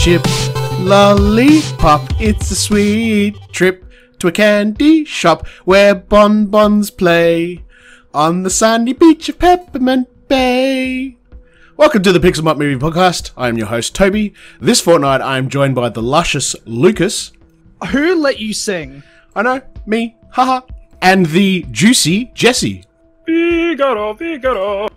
chip, lollipop. It's a sweet trip to a candy shop where bonbons play on the sandy beach of Peppermint Bay. Welcome to the Pixel Mutt Movie Podcast. I am your host, Toby. This fortnight, I am joined by the luscious Lucas. Who let you sing? I know, me, haha. And the juicy Jesse. Figaro.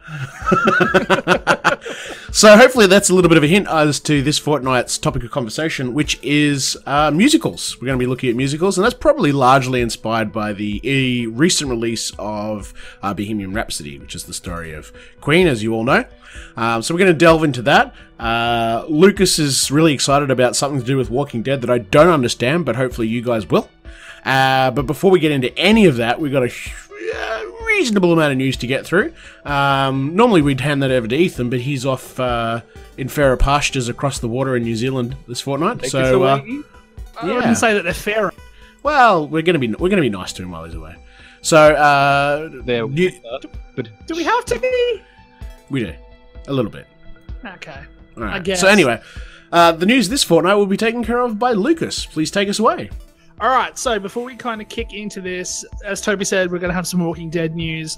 So hopefully that's a little bit of a hint as to this fortnight's topic of conversation, which is musicals. We're going to be looking at musicals, and that's probably largely inspired by the recent release of Bohemian Rhapsody, which is the story of Queen, as you all know. So we're going to delve into that. Lucas is really excited about something to do with Walking Dead that I don't understand, but hopefully you guys will. But before we get into any of that, we've got a reasonable amount of news to get through. Normally we'd hand that over to Ethan, but he's off in fairer pastures across the water in New Zealand this fortnight. I wouldn't say that they're fair. Well, we're gonna be nice to him while he's away. So do we have to be? We do a little bit. Okay. All right. I guess. So anyway, the news this fortnight will be taken care of by Lucas. Please take us away. All right, so before we kind of kick into this, as Toby said, we're going to have some Walking Dead news.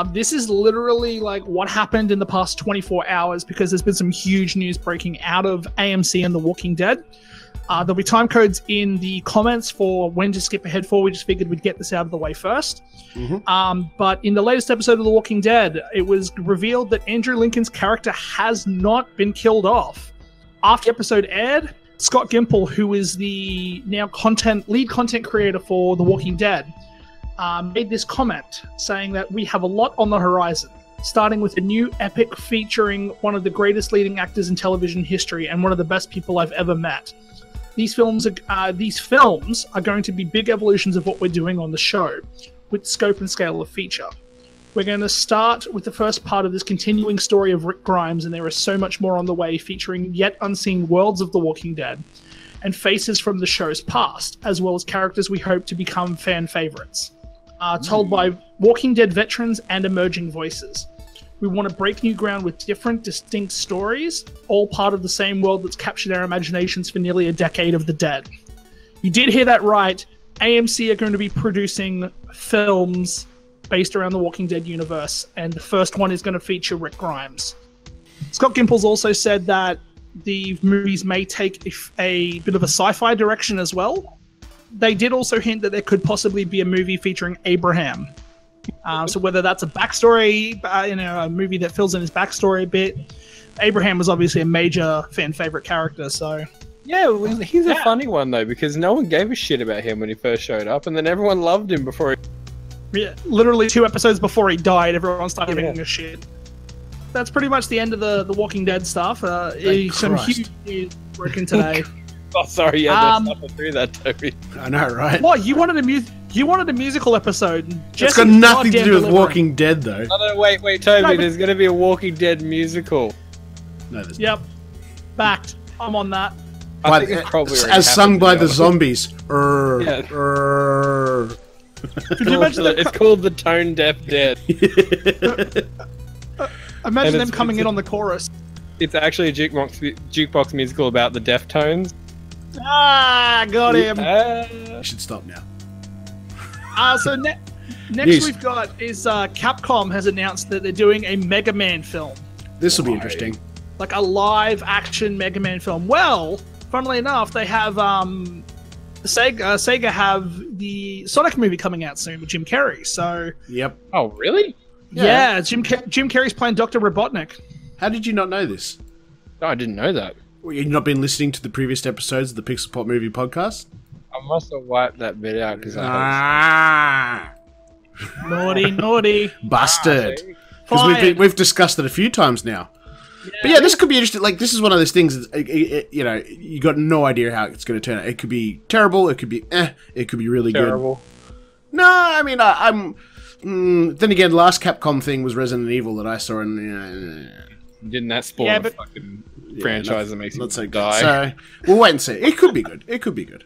This is literally like what happened in the past 24 hours because there's been some huge news breaking out of AMC and The Walking Dead. There'll be time codes in the comments for when to skip ahead for. We just figured we'd get this out of the way first. But in the latest episode of The Walking Dead, it was revealed that Andrew Lincoln's character has not been killed off. After the episode aired, Scott Gimple, who is the now lead content creator for The Walking Dead, made this comment saying that we have a lot on the horizon, starting with a new epic featuring one of the greatest leading actors in television history and one of the best people I've ever met. These films are going to be big evolutions of what we're doing on the show, with scope and scale of feature. We're going to start with the first part of this continuing story of Rick Grimes, and there is so much more on the way, featuring yet unseen worlds of The Walking Dead and faces from the show's past, as well as characters we hope to become fan favorites, told by Walking Dead veterans and emerging voices. We want to break new ground with different, distinct stories, all part of the same world that's captured our imaginations for nearly a decade of the dead. You did hear that right. AMC are going to be producing films based around the Walking Dead universe, and the first one is going to feature Rick Grimes. Scott Gimple's also said that the movies may take a bit of a sci-fi direction as well. They did also hint that there could possibly be a movie featuring Abraham. So whether that's a backstory, a movie that fills in his backstory a bit. Abraham was obviously a major fan favorite character, so... Yeah, he's a funny one though, because no one gave a shit about him when he first showed up, and then everyone loved him before he... Yeah, literally 2 episodes before he died, everyone started giving a shit. That's pretty much the end of the Walking Dead stuff. Some huge news broken today. Oh, sorry, yeah, there's nothing through that, Toby. I know, right? What, you wanted a musical episode? It's got nothing to do with Walking Dead, though. No, wait, Toby, there's going to be a Walking Dead musical. No, there's Yep. Backed. I'm on that. I think it's probably as sung by the zombies. Could you imagine that? It's called the Tone Deaf Dead. Imagine them coming in on the chorus. It's actually a jukebox musical about the Deftones. Ah, got him. You should stop now. So next we've got is Capcom has announced that they're doing a Mega Man film. This will be interesting. Like a live action Mega Man film. Well, funnily enough, they have Sega have the Sonic movie coming out soon with Jim Carrey. So yep. Oh, really? Yeah, Jim Carrey's playing Dr. Robotnik. How did you not know this? No, I didn't know that. Well, you've not been listening to the previous episodes of the Pixel Pop Movie Podcast? I must have wiped that bit out because Naughty. Busted. Because we've discussed it a few times now. Yeah. But yeah, this could be interesting. Like, this is one of those things, you got no idea how it's going to turn out. It could be terrible, it could be it could be really terrible. Good. No, I mean, I'm... then again, last Capcom thing was Resident Evil that I saw, and... Didn't that spoil the fucking franchise that makes you die? So, we'll wait and see. It could be good. It could be good.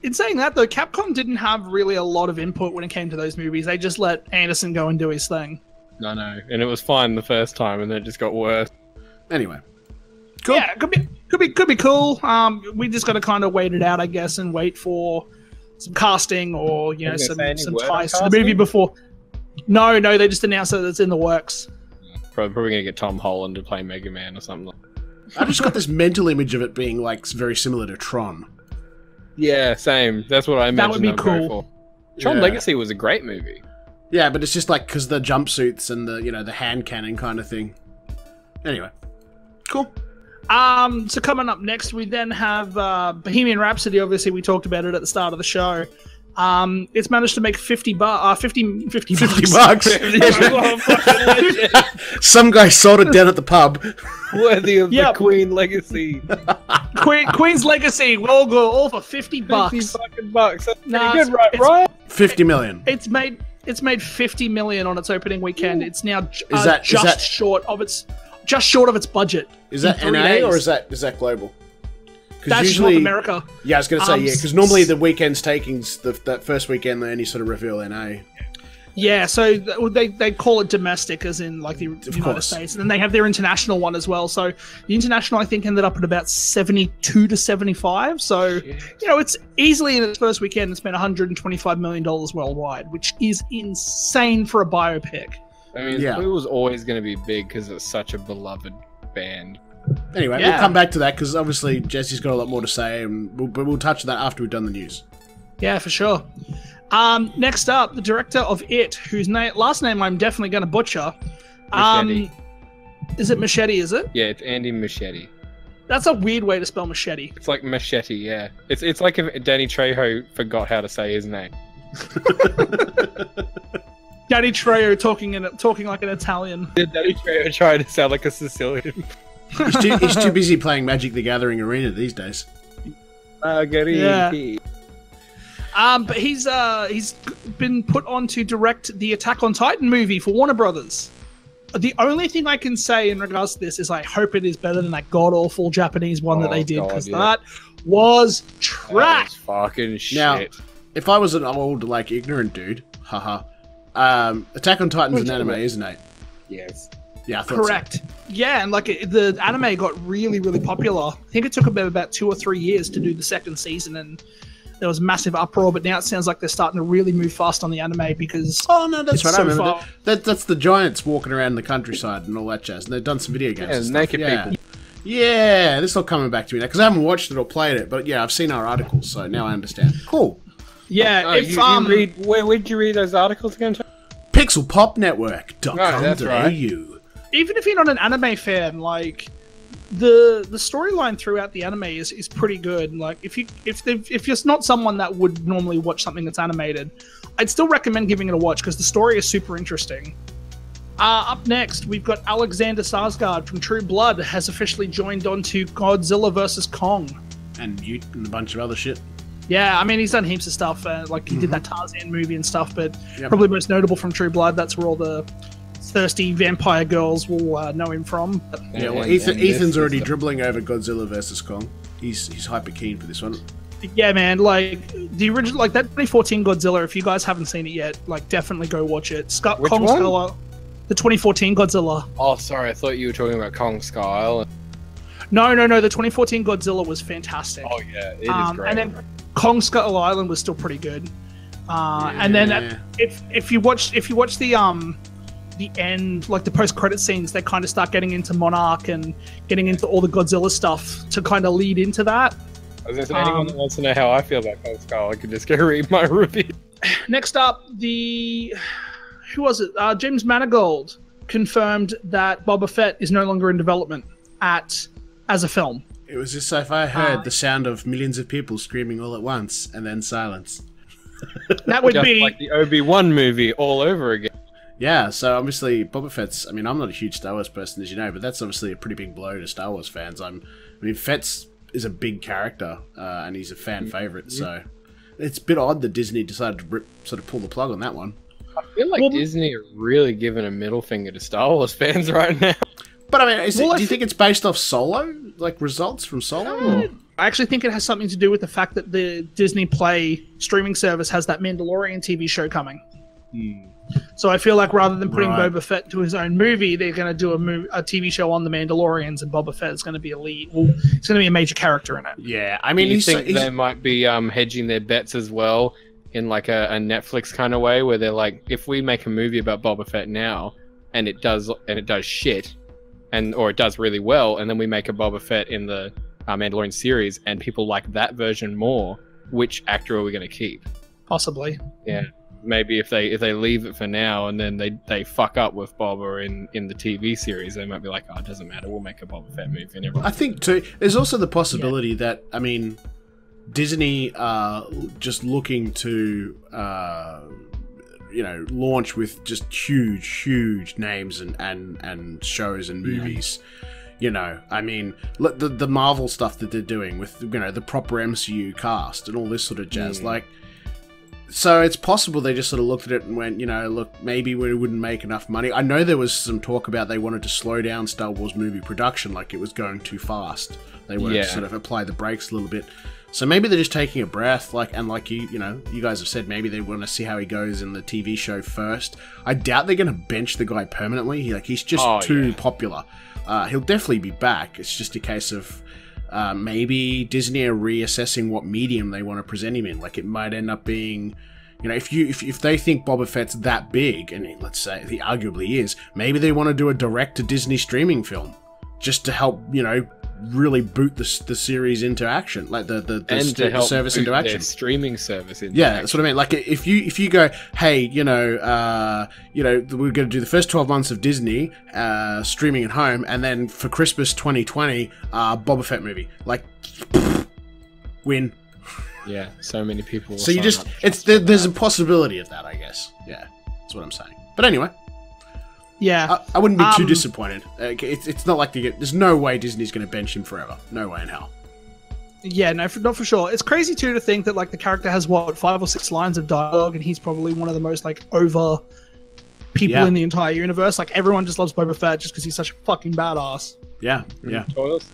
In saying that, though, Capcom didn't have really a lot of input when it came to those movies. They just let Anderson go and do his thing. No. And it was fine the first time, and then it just got worse. Anyway. Cool. Yeah, could be cool. We just got to kind of wait it out, I guess, and wait for some casting or some ties to the movie before. No, they just announced that it's in the works. Probably gonna get Tom Holland to play Mega Man or something. I just got this mental image of it being like very similar to Tron. Yeah, same. That's what I imagined. That would be cool. Tron Legacy was a great movie. Yeah, but it's just like because the jumpsuits and the hand cannon kind of thing. Anyway, cool. So coming up next, we then have Bohemian Rhapsody. Obviously, we talked about it at the start of the show. It's managed to make 50 bucks. Some guy sold it down at the pub. Worthy of the Queen legacy. Queen's legacy. We'll go all for 50 bucks. 50 fucking bucks. That's pretty good, right, Brian? 50 million. It's made 50 million on its opening weekend. It's now just short of its budget. Is that NA or is that global? That's usually North America. Yeah, I was going to say because normally the weekend's takings, that first weekend they only sort of reveal NA. Yeah, so they call it domestic, as in like the United States, and then they have their international one as well. So the international, I think, ended up at about 72 to 75. So it's easily in its first weekend, it's spent $125 million worldwide, which is insane for a biopic. I mean, it was always going to be big because it's such a beloved band. Anyway, we'll come back to that because obviously Jesse's got a lot more to say, and we'll touch on that after we've done the news. Yeah, for sure. Next up, the director of It, whose last name I'm definitely going to butcher. Machete. Is it Machete, is it? Yeah, it's Andy Machete. That's a weird way to spell machete. It's like machete, yeah. It's like if Danny Trejo forgot how to say his name. Danny Trejo talking like an Italian. Danny Trejo trying to sound like a Sicilian. He's too busy playing Magic the Gathering Arena these days. Yeah. But he's been put on to direct the Attack on Titan movie for Warner Brothers. The only thing I can say in regards to this is I hope it is better than that god-awful Japanese one that they did, because that was trash. Fucking shit. Now, if I was an old, ignorant dude, haha, Attack on Titan's an anime, isn't it? Yes. Yeah, I thought correct. So. Yeah, and the anime got really, really popular. I think it took about 2 or 3 years to do the second season, and there was massive uproar. But now it sounds like they're starting to really move fast on the anime because that's right. I remember that's the giants walking around the countryside and all that jazz. And they've done some video games. Yeah, naked people. Yeah, this is all coming back to me now because I haven't watched it or played it. But yeah, I've seen our articles, so now I understand. Cool. Yeah. Where'd you read those articles again? PixelPopNetwork.com.au. Even if you're not an anime fan, the storyline throughout the anime is pretty good. If you're not someone that would normally watch something that's animated, I'd still recommend giving it a watch because the story is super interesting. Up next, we've got Alexander Skarsgård from True Blood has officially joined on to Godzilla vs. Kong. And a bunch of other shit. Yeah, I mean, he's done heaps of stuff. He did that Tarzan movie and stuff, but probably most notable from True Blood. That's where all the thirsty vampire girls will know him from. Yeah, well, Ethan's already dribbling over Godzilla vs. Kong. He's hyper keen for this one. Yeah, man, the original, that 2014 Godzilla, if you guys haven't seen it yet, definitely go watch it. Which one? Skull, the 2014 Godzilla. Oh, sorry, I thought you were talking about Kong Skull Island. No, the 2014 Godzilla was fantastic. Oh yeah, it is great. And then Kong Skull Island was still pretty good. And then if you watch the end, the post-credit scenes, they kind of start getting into Monarch and getting into all the Godzilla stuff to kind of lead into that. I was going to say, anyone that wants to know how I feel about Kong Skull, I can just go read my review. Next up, who was it? James Mangold confirmed that Boba Fett is no longer in development as a film. It was just if I heard the sound of millions of people screaming all at once and then silence. That would just be like the Obi-Wan movie all over again. Yeah, so obviously Boba Fett's... I mean, I'm not a huge Star Wars person, as you know, but that's obviously a pretty big blow to Star Wars fans. Fett's is a big character, and he's a fan favourite, so... It's a bit odd that Disney decided to sort of pull the plug on that one. I feel like Disney are really giving a middle finger to Star Wars fans right now. But I mean, do you think it's based off Solo? Results from Solo? I actually think it has something to do with the fact that the Disney Play streaming service has that Mandalorian TV show coming. So I feel like rather than putting Right. Boba Fett to his own movie, they're going to do a TV show on the Mandalorians, and Boba Fett is going to be a lead. Well, it's going to be a major character in it. Yeah, I Do mean, you think they might be hedging their bets as well in like a Netflix kind of way, where they're like, if we make a movie about Boba Fett now, and it does shit, or it does really well, and then we make a Boba Fett in the Mandalorian series, and people like that version more, which actor are we going to keep? Possibly. Yeah, maybe if they leave it for now, and then they fuck up with Boba in the TV series, they might be like, oh, it doesn't matter, we'll make a Boba Fett movie. And everyone. I think too. There's also the possibility that, I mean, Disney are just looking to launch with just huge names and shows and movies. I mean, the Marvel stuff that they're doing with the proper MCU cast and all this sort of jazz, like. So it's possible they just sort of looked at it and went, look, maybe we wouldn't make enough money. I know there was some talk about they wanted to slow down Star Wars movie production, like it was going too fast. They wanted to sort of apply the brakes a little bit. So maybe they're just taking a breath, like you guys have said, maybe they want to see how he goes in the TV show first. I doubt they're going to bench the guy permanently. He's just too popular. He'll definitely be back. It's just a case of maybe Disney are reassessing what medium they want to present him in. Like it might end up being, if they think Boba Fett's that big, and let's say he arguably is, maybe they want to do a direct to Disney streaming film, just to help really boot the series into action, like the service into action, streaming service into action. That's what I mean. Like if you go, hey, we're going to do the first 12 months of Disney streaming at home, and then for Christmas 2020, Boba Fett movie, like win. Yeah, so many people. So you just there's a possibility of that, I guess. Yeah, that's what I'm saying. But anyway. Yeah, I wouldn't be too disappointed. It's not like there's no way Disney's going to bench him forever. No way in hell. Yeah, no, not for sure. It's crazy too to think that like the character has 5 or 6 lines of dialogue, and he's probably one of the most like over people in the entire universe. Like everyone just loves Boba Fett just because he's such a fucking badass. Yeah.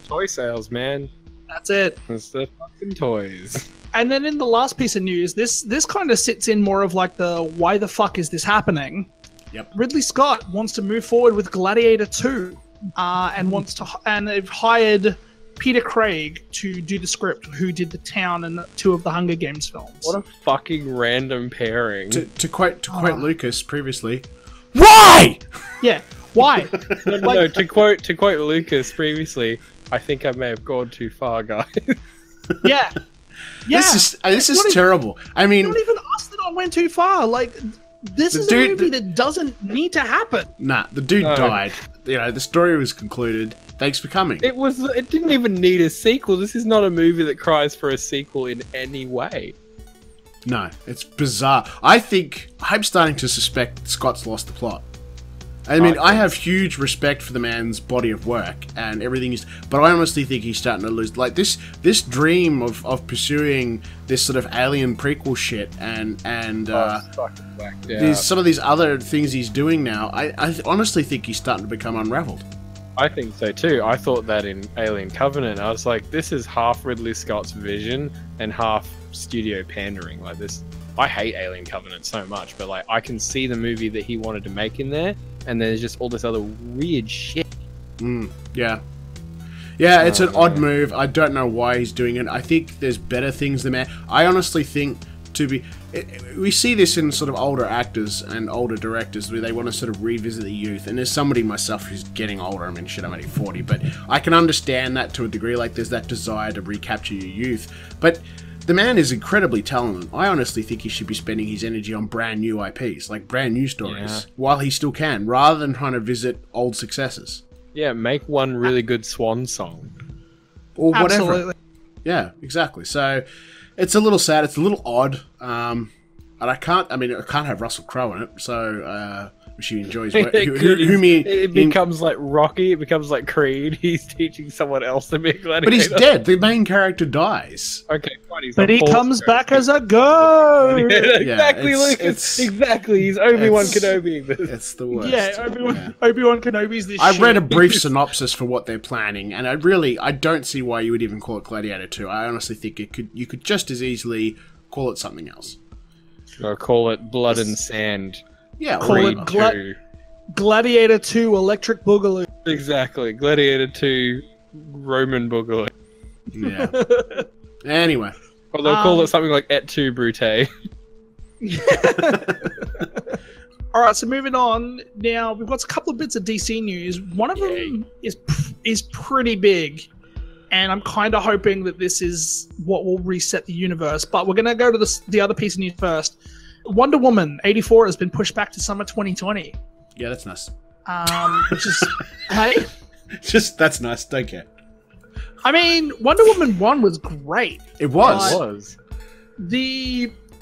Toy sales, man. That's it. It's the fucking toys. And then in the last piece of news, this kind of sits in more of like the why the fuck is this happening? Yep. Ridley Scott wants to move forward with Gladiator 2, and they've hired Peter Craig to do the script, who did The Town and 2 of the Hunger Games films. What a fucking random pairing. To quote Lucas previously, why? Yeah, why? No, to quote Lucas previously, I think I may have gone too far, guys. Yeah. This is terrible. I mean, not even us that I went too far. Like. This is a movie that doesn't need to happen. Nah, the dude died. The story was concluded. Thanks for coming. It didn't even need a sequel. This is not a movie that cries for a sequel in any way. No, it's bizarre. I'm starting to suspect Scott's lost the plot. I mean, I have huge respect for the man's body of work and everything but I honestly think he's starting to lose. Like this dream of pursuing this sort of alien prequel shit and some of these other things he's doing now. I honestly think he's starting to become unraveled. I think so too. I thought that in Alien Covenant. I was like, this is half Ridley Scott's vision and half studio pandering. Like this, I hate Alien Covenant so much, but like I can see the movie that he wanted to make in there. And there's just all this other weird shit. Yeah, it's an odd move. I don't know why he's doing it. I think there's better things than that. I honestly think we see this in sort of older actors and older directors where they want to sort of revisit the youth. And there's somebody myself who's getting older. I mean, shit, I'm only 40, but I can understand that to a degree. Like, there's that desire to recapture your youth. But the man is incredibly talented. I honestly think he should be spending his energy on brand new IPs, like brand new stories, while he still can, rather than trying to visit old successes. Yeah, make one really good swan song. Or whatever. Absolutely. Yeah, exactly. So it's a little sad. It's a little odd. And I can't have Russell Crowe in it, so which he enjoys. It becomes like Rocky. It becomes like Creed. He's teaching someone else to be a gladiator. But he's dead. The main character dies. Okay, fine. But he comes back as a ghost. Exactly, Lucas. Exactly. He's Obi-Wan Kenobi. It's the worst. Yeah, Obi-Wan Kenobi's this I shit. read a brief synopsis for what they're planning, and I don't see why you would even call it Gladiator 2. I honestly think you could just as easily call it something else. Or call it Blood and Sand. Yeah, Call it or, Gladiator 2 Electric Boogaloo. Exactly. Gladiator 2 Roman Boogaloo. yeah. Anyway. Or they'll call it something like Et tu Brute. All right, so moving on. Now we've got a couple of bits of DC news. One of them is pretty big, and I'm kind of hoping that this is what will reset the universe. But we're gonna go to the other piece of news first. Wonder Woman 84 has been pushed back to summer 2020. Yeah, that's nice. Which is hey, That's nice. Don't care. I mean, Wonder Woman 1 was great. It was. It was.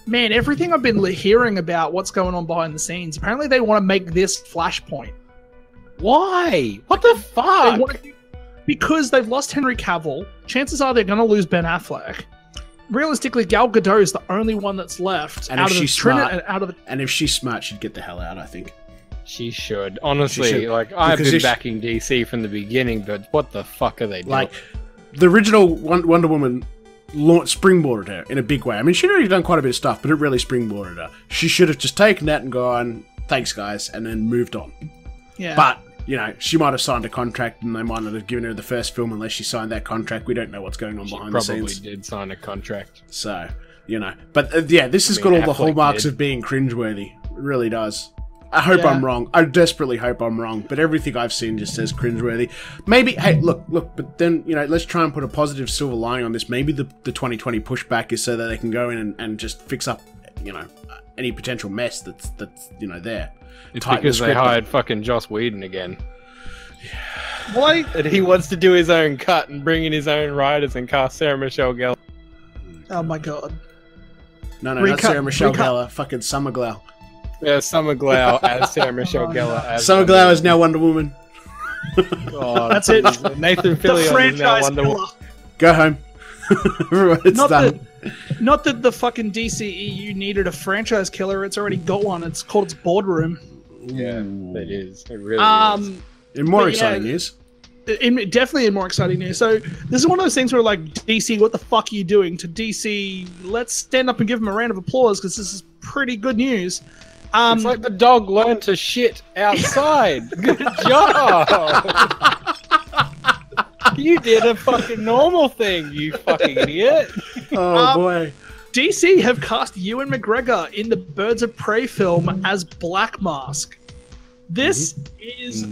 Man, everything I've been hearing about what's going on behind the scenes, apparently they want to make this Flashpoint. Why? What the fuck? Because they've lost Henry Cavill. Chances are they're going to lose Ben Affleck. Realistically, Gal Gadot is the only one that's left. And out if of she's the Trinity, smart, out of the and if she's smart, she'd get the hell out, I think. She should. Honestly, She should. like, I've Because been if- backing DC from the beginning, but what the fuck are they doing? Like, the original Wonder Woman springboarded her in a big way. I mean, she'd already done quite a bit of stuff, but it really springboarded her. She should have just taken that and gone, thanks, guys, and then moved on. yeah. But, you know, she might have signed a contract and they might not have given her the first film unless she signed that contract. We don't know what's going on she behind the probably scenes. did sign a contract. So, you know. But, yeah, this has I got mean, all the Affleck hallmarks did. of being cringeworthy. It really does. I hope Yeah. I'm wrong. I desperately hope I'm wrong, but everything I've seen just says cringeworthy. Maybe, hey, look, but then, you know, let's try and put a positive silver lining on this. Maybe the 2020 pushback is so that they can go in and just fix up, you know, any potential mess that's you know, there. It's Tighten the because they script up. hired fucking Joss Whedon again. Why? And he wants to do his own cut and bring in his own writers and cast Sarah Michelle Gellar. Oh my god. No, not Recut- Sarah Michelle recut. Gellar, fucking Summer Glau. Yeah, Summer Glau as Sarah Michelle Oh, Gellar. As Summer Wonder Glau is now Wonder Woman. Oh, That's it. Nathan The Fillion is now franchise Wonder killer. Woman. Go home. It's Not done. Not that the fucking DCEU needed a franchise killer. It's already got one. It's called its Boardroom. Yeah, it is. It really is. In more but exciting yeah, news. Definitely in more exciting news. So this is one of those things where, like, DC, what the fuck are you doing? To DC, let's stand up and give them a round of applause because this is pretty good news. It's like the dog learned to shit outside. Good job. You did a fucking normal thing, you fucking idiot. Oh boy. DC have cast Ewan McGregor in the Birds of Prey film as Black Mask. This is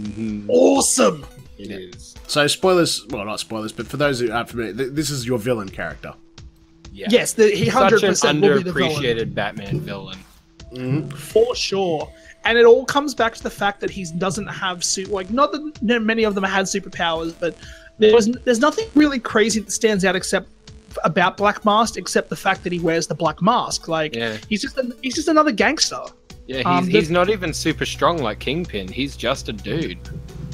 awesome. It is. So spoilers, well, not spoilers, but for those who aren't familiar, this is your villain character. Yeah. Yes, he Such an 100% will be the villain. underappreciated Batman villain. For sure. And it all comes back to the fact that he doesn't have not that many of them had superpowers, but there's nothing really crazy that stands out about Black Mask except the fact that he wears the black mask. Like, Yeah. he's just another gangster. Yeah, he's not even super strong like Kingpin. He's just a dude.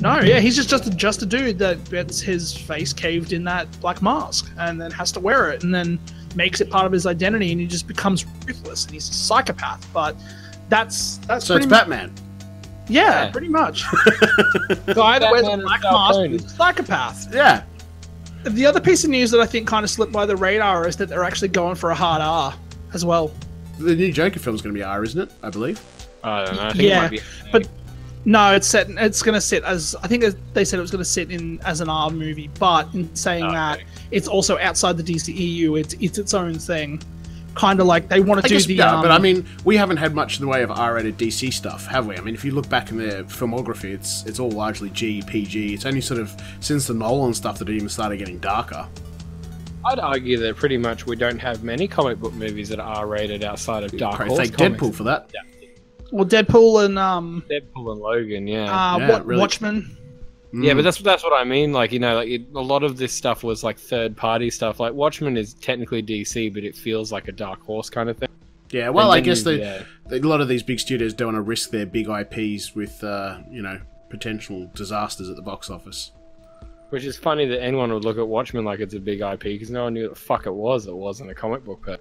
No, yeah, he's just a dude that gets his face caved in that black mask and then has to wear it and then makes it part of his identity, and he just becomes ruthless and he's a psychopath. But that's So it's Batman. Yeah, Yeah. pretty much. Guy that wears a Batman is black South mask Tony. is a psychopath. Yeah. The other piece of news that I think kind of slipped by the radar is that they're actually going for a hard R as well. The new Joker film's going to be R, isn't it? I believe. I don't know. I think Yeah, it might be. but no, it's going to sit as, I think they said it was going to sit in as an R movie, but in saying that, it's also outside the DCEU. It's its own thing. Kind of like they want to do the. Yeah, but I mean, we haven't had much in the way of R-rated DC stuff, have we? I mean, if you look back in their filmography, it's all largely G, PG. It's only sort of since the Nolan stuff that it even started getting darker. I'd argue that pretty much we don't have many comic book movies that are rated outside of Dark Probably Horse thank comics. Deadpool for that. Well, Deadpool and Deadpool and Logan, yeah. Really. Watchmen. Yeah, but that's what I mean. Like, you know, like a lot of this stuff was like third party stuff. Like Watchmen is technically DC, but it feels like a Dark Horse kind of thing. Yeah, well, And I then guess yeah. a lot of these big studios don't want to risk their big IPs with, you know, potential disasters at the box office. Which is funny that anyone would look at Watchmen like it's a big IP because no one knew what the fuck it was. It wasn't a comic book. But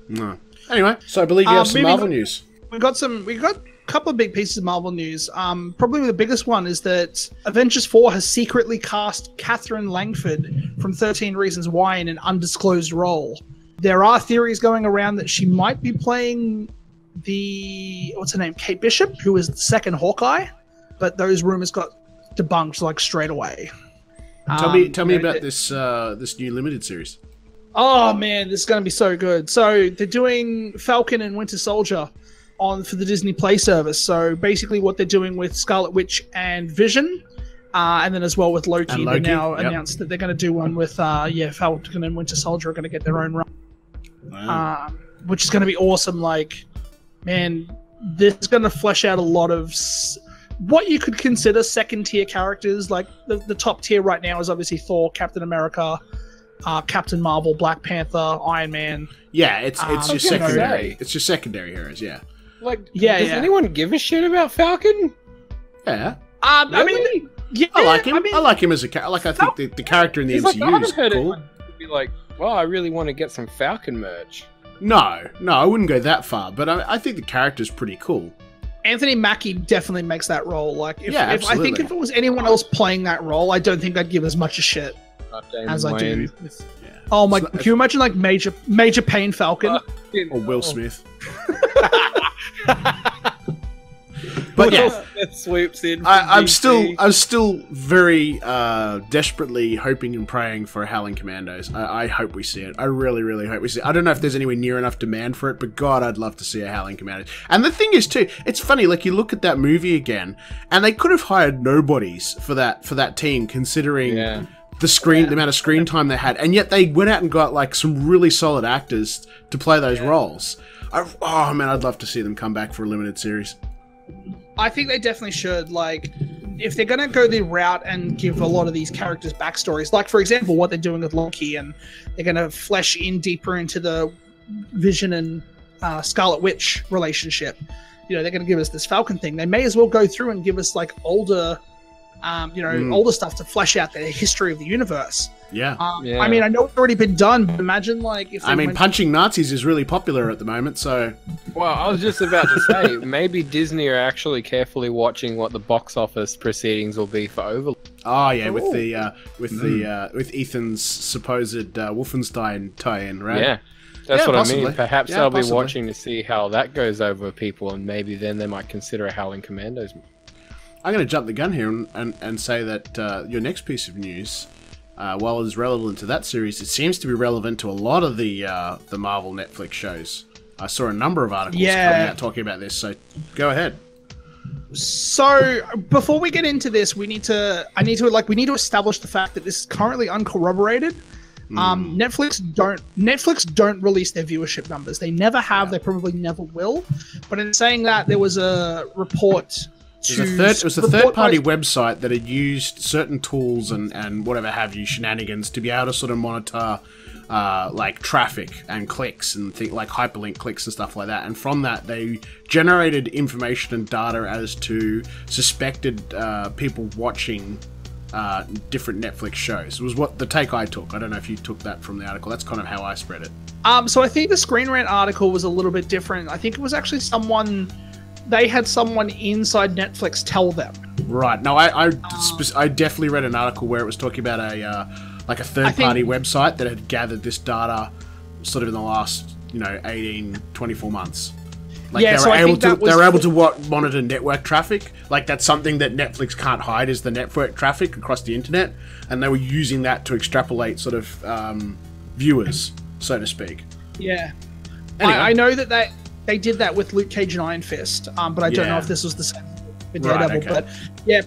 No. Anyway, so I believe you have some moving Marvel on- news. We got a couple of big pieces of Marvel news. Probably the biggest one is that Avengers 4 has secretly cast Catherine Langford from 13 Reasons Why in an undisclosed role. There are theories going around that she might be playing the what's her name, Kate Bishop, who was the second Hawkeye, but those rumors got debunked like straight away. Tell me about this this new limited series. Oh man, this is going to be so good. So they're doing Falcon and Winter Soldier for the Disney Play service. So basically, what they're doing with Scarlet Witch and Vision, and then as well with Loki, they now announced that they're going to do one with Falcon and Winter Soldier are going to get their own run, which is going to be awesome. Like, man, this is going to flesh out a lot of what you could consider second tier characters. Like the top tier right now is obviously Thor, Captain America, Captain Marvel, Black Panther, Iron Man. Yeah, it's your secondary. It's your secondary heroes. Yeah. Like, does anyone give a shit about Falcon? Yeah. Really? I mean, yeah, I like him. I like him as a character. Like, I think the character in the MCU is cool. Be like, well, I really want to get some Falcon merch. No, I wouldn't go that far, but I think the character's pretty cool. Anthony Mackie definitely makes that role. Like, if I think if it was anyone else playing that role, I don't think I'd give as much a shit as I do. Oh my! Can you imagine like Major Payne Falcon or Will Smith? But yeah, that swoops in. I'm still very desperately hoping and praying for Howling Commandos. I hope we see it. I really, really hope we see it. I don't know if there's anywhere near enough demand for it, but God, I'd love to see a Howling Commandos. And the thing is, too, it's funny. Like, you look at that movie again, and they could have hired nobodies for that team, considering the amount of screen time they had, and yet they went out and got like some really solid actors to play those roles. Oh man, I'd love to see them come back for a limited series. I think they definitely should. Like, if they're going to go the route and give a lot of these characters backstories, like, for example, what they're doing with Loki, and they're going to flesh in deeper into the Vision and Scarlet Witch relationship. You know, they're going to give us this Falcon thing. They may as well go through and give us, like, older stuff to flesh out the history of the universe. I mean, I know it's already been done, but imagine, like, if punching Nazis is really popular at the moment, so... Well, I was just about to say, maybe Disney are actually carefully watching what the box office proceedings will be for Overlord. Oh yeah, with Ethan's supposed Wolfenstein tie-in, right? Yeah, that's what possibly. I mean. Perhaps they'll be watching to see how that goes over people, and maybe then they might consider a Howling Commandos. I'm going to jump the gun here and say that your next piece of news, while it is relevant to that series, it seems to be relevant to a lot of the Marvel Netflix shows. I saw a number of articles coming out talking about this, so go ahead. So before we get into this, we need to establish the fact that this is currently uncorroborated. Netflix don't release their viewership numbers. They never have. They probably never will. But in saying that, there was a report. It was a third-party website that had used certain tools and whatever have you, shenanigans, to be able to sort of monitor like traffic and clicks and like hyperlink clicks and stuff like that. And from that, they generated information and data as to suspected people watching different Netflix shows. It was what the take I took. I don't know if you took that from the article. That's kind of how I spread it. So I think the Screen Rant article was a little bit different. I think it was actually they had someone inside Netflix tell them. Right. No, I definitely read an article where it was talking about a third-party website that had gathered this data sort of in the last 18, 24 months. Like they were able to monitor network traffic. Like, that's something that Netflix can't hide, is the network traffic across the internet, and they were using that to extrapolate sort of viewers, so to speak. Yeah. Anyway. I know that they did that with Luke Cage and Iron Fist, but I don't know if this was the same with Daredevil. Right, okay. But yeah,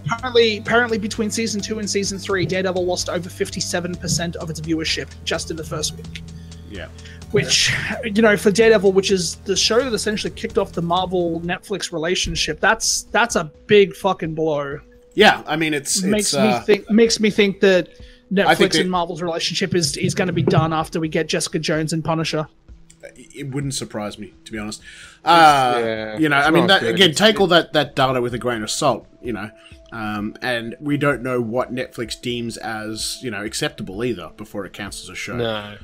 apparently between season 2 and season 3, Daredevil lost over 57% of its viewership just in the first week. Yeah. Which, for Daredevil, which is the show that essentially kicked off the Marvel Netflix relationship, that's a big fucking blow. Yeah, I mean, makes me think that Netflix and Marvel's relationship is going to be done after we get Jessica Jones and Punisher. It wouldn't surprise me, to be honest. Take all that data with a grain of salt, and we don't know what Netflix deems as, acceptable either before it counts as a show. No.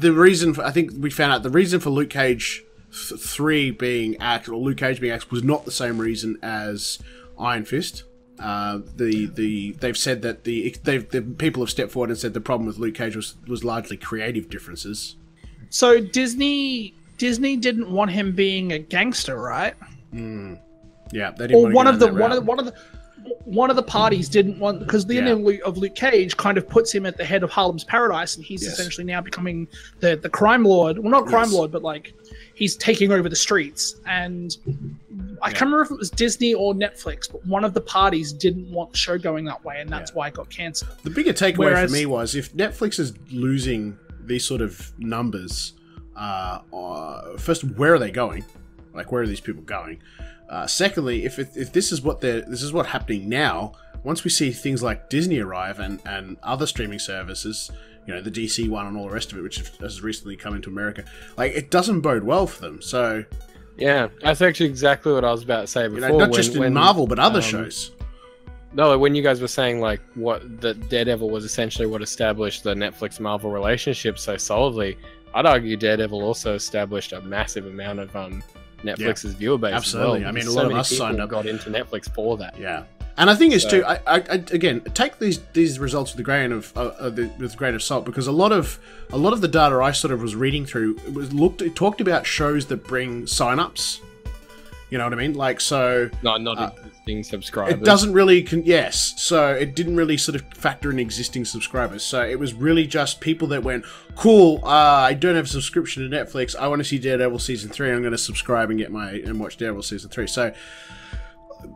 I think we found out the reason for Luke Cage 3 being axed, or Luke Cage being axed, was not the same reason as Iron Fist. They've said that the people have stepped forward and said the problem with Luke Cage was largely creative differences. So Disney Disney didn't want him being a gangster, right? Yeah, they didn't. Or one of the parties didn't want, because the ending of Luke Cage kind of puts him at the head of Harlem's Paradise, and he's essentially now becoming the crime lord. Well, not crime lord, but like he's taking over the streets. And I can't remember if it was Disney or Netflix, but one of the parties didn't want the show going that way, and that's why it got cancelled. The bigger takeaway for me was, if Netflix is losing these sort of numbers, first, where are they going? Like, where are these people going? Secondly, if this is what's happening now, once we see things like Disney arrive and other streaming services, you know, the DC one and all the rest of it, which has recently come into America, like, it doesn't bode well for them. So, yeah, that's actually exactly what I was about to say before. You know, not just in Marvel, but other shows. No, when you guys were saying like that Daredevil was essentially what established the Netflix Marvel relationship so solidly, I'd argue Daredevil also established a massive amount of Netflix's viewer base. Absolutely. As well. I mean, a lot of us signed up, got into Netflix for that. Yeah, and I think it's too. I again take these results with a grain of salt, because a lot of the data I sort of was reading through, it talked about shows that bring signups. You know what I mean? Like, so... No, not existing subscribers. It doesn't really... Yes. So it didn't really sort of factor in existing subscribers. So it was really just people that went, cool, I don't have a subscription to Netflix. I want to see Daredevil Season 3. I'm going to subscribe and watch Daredevil Season 3. So,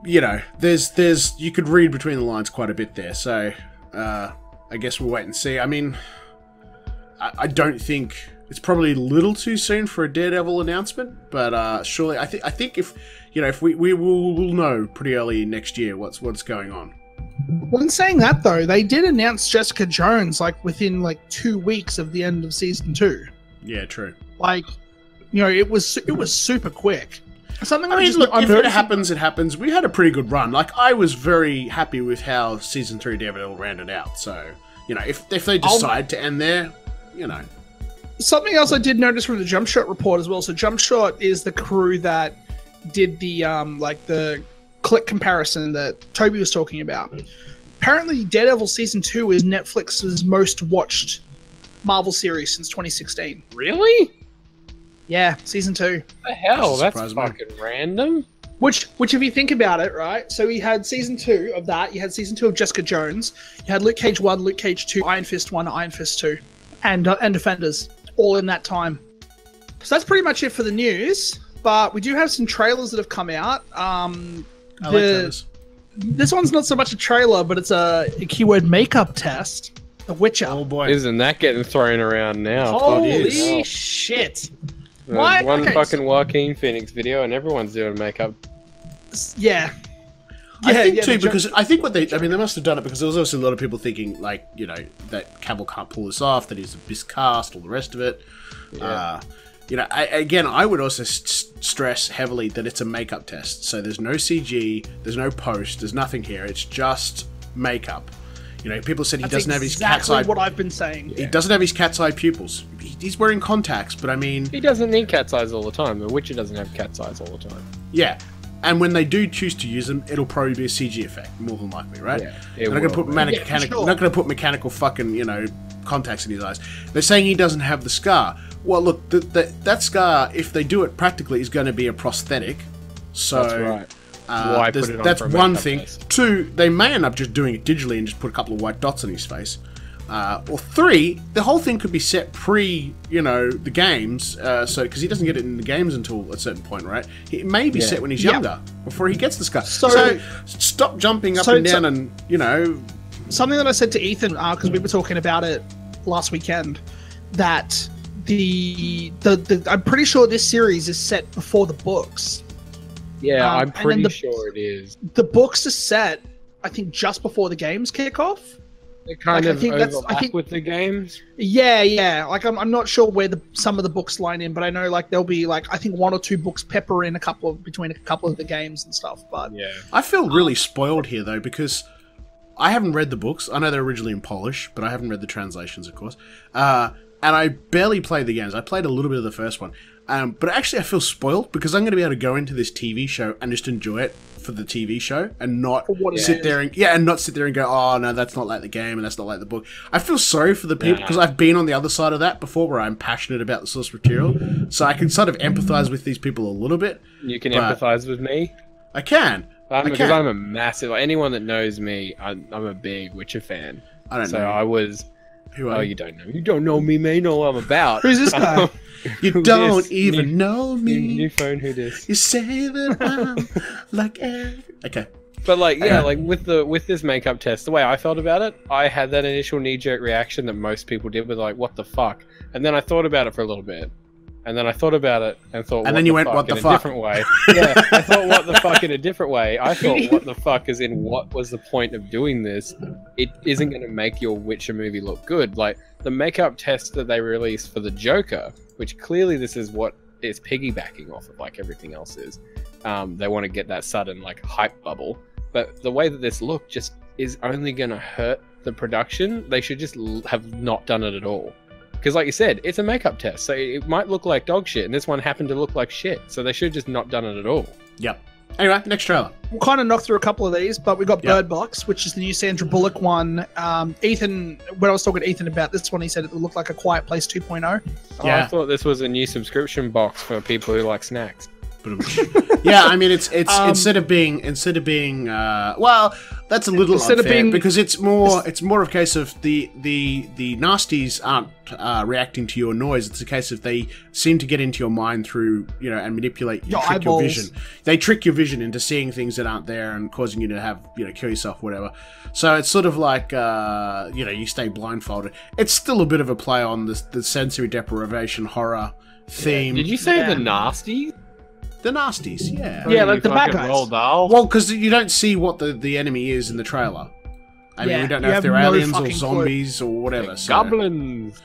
you know, there's you could read between the lines quite a bit there. So, I guess we'll wait and see. I mean, I don't think... It's probably a little too soon for a Daredevil announcement, but surely I think if we will know pretty early next year what's going on. Well, in saying that though, they did announce Jessica Jones like within like 2 weeks of the end of season 2. Yeah, true. Like, you know, it was super quick. Something I mean, look, if it happens, it happens. We had a pretty good run. Like, I was very happy with how season 3 Daredevil rounded out. So, you know, if they decide to end there, you know. Something else I did notice from the Jump Shot report as well. So Jump Shot is the crew that did the like the click comparison that Toby was talking about. Apparently, Daredevil Season 2 is Netflix's most watched Marvel series since 2016. Really? Yeah, Season 2. What the hell? That's fucking random. Which, if you think about it, right? So we had Season 2 of that. You had Season 2 of Jessica Jones. You had Luke Cage 1, Luke Cage 2, Iron Fist 1, Iron Fist 2, and Defenders. All in that time. So that's pretty much it for the news, but we do have some trailers that have come out. I like trailers. This one's not so much a trailer, but it's a keyword makeup test. The Witcher. Oh boy. Isn't that getting thrown around now? Holy shit. There's one fucking Joaquin Phoenix video and everyone's doing makeup. Yeah. I think too, because I think they must have done it because there was also a lot of people thinking, like, you know, that Cavill can't pull this off, that he's a miscast, all the rest of it. Yeah. You know, I would also stress heavily that it's a makeup test. So there's no CG, there's no post, there's nothing here. It's just makeup. You know, people said he doesn't have his cat's eye. Exactly what I've been saying. He doesn't have his cat's eye pupils. He's wearing contacts, but I mean... He doesn't need cat's eyes all the time. The Witcher doesn't have cat's eyes all the time. Yeah. And when they do choose to use them, it'll probably be a CG effect, more than likely, right? Yeah, they're not going to put mechanical fucking, you know, contacts in his eyes. They're saying he doesn't have the scar. Well, look, that scar, if they do it practically, is going to be a prosthetic. So that's right. That's one thing. Test. 2, they may end up just doing it digitally and just put a couple of white dots on his face. Or 3, the whole thing could be set pre, you know, the games, because he doesn't get it in the games until a certain point, right? It may be set when he's younger, before he gets the scar. So stop jumping up and down and, you know... Something that I said to Ethan, because we were talking about it last weekend, that I'm pretty sure this series is set before the books. Yeah, I'm pretty sure it is. The books are set, I think, just before the games kick off. They kind of overlap with the games. Yeah. Like I'm not sure where some of the books line in, but I know like there'll be like I think 1 or 2 books pepper in between a couple of the games and stuff. But yeah, I feel really spoiled here though because I haven't read the books. I know they're originally in Polish, but I haven't read the translations, of course. And I barely played the games. I played a little bit of the first one. But actually I feel spoiled because I'm going to be able to go into this TV show and just enjoy it for the TV show and not what it sit is. there and not sit there and go, oh no, that's not like the game and that's not like the book. I feel sorry for the people because I've been on the other side of that before, where I'm passionate about the source material, so I can sort of empathize with these people a little bit. You can empathize with me. I can. Because I'm a massive. Like, anyone that knows me, I'm a big Witcher fan. I don't know. So I was. Who are you? You don't know. You don't know me, man. Know what I'm about. Who's this guy? You don't even know me. New phone. Who this? You say that I'm like okay. But like, yeah, like with this makeup test, the way I felt about it, I had that initial knee-jerk reaction that most people did, with like, "What the fuck?" And then I thought about it for a little bit, and then I thought about it and thought, and then you went, "What the fuck?" In a different way. Yeah, I thought, "What the fuck?" in a different way. I thought, "What the fuck?" is in what was the point of doing this? It isn't going to make your Witcher movie look good. Like the makeup test that they released for the Joker, which clearly this is what it's piggybacking off of, like everything else is. They want to get that sudden like hype bubble. But the way that this looked just is only going to hurt the production. They should just have not done it at all. Because like you said, it's a makeup test. So it might look like dog shit. And this one happened to look like shit. So they should have just not done it at all. Yep. Anyway, next trailer. We'll kind of knock through a couple of these, but we got Bird Box, which is the new Sandra Bullock one. Ethan, when I was talking to Ethan about this one, he said it looked like a Quiet Place 2.0. Yeah. I thought this was a new subscription box for people who like snacks. Yeah, I mean it's instead of being well, that's a little unfair because it's more of a case of the nasties aren't reacting to your noise. It's a case of they seem to get into your mind through and manipulate your vision. They trick your vision into seeing things that aren't there and causing you to have kill yourself, whatever. So it's sort of like you stay blindfolded. It's still a bit of a play on the sensory deprivation horror theme. Did you say the nasties? The nasties, yeah. Yeah, like the bad guys. Well, because you don't see what the enemy is in the trailer. I mean, we don't know if they're aliens or zombies or whatever. So. Goblins.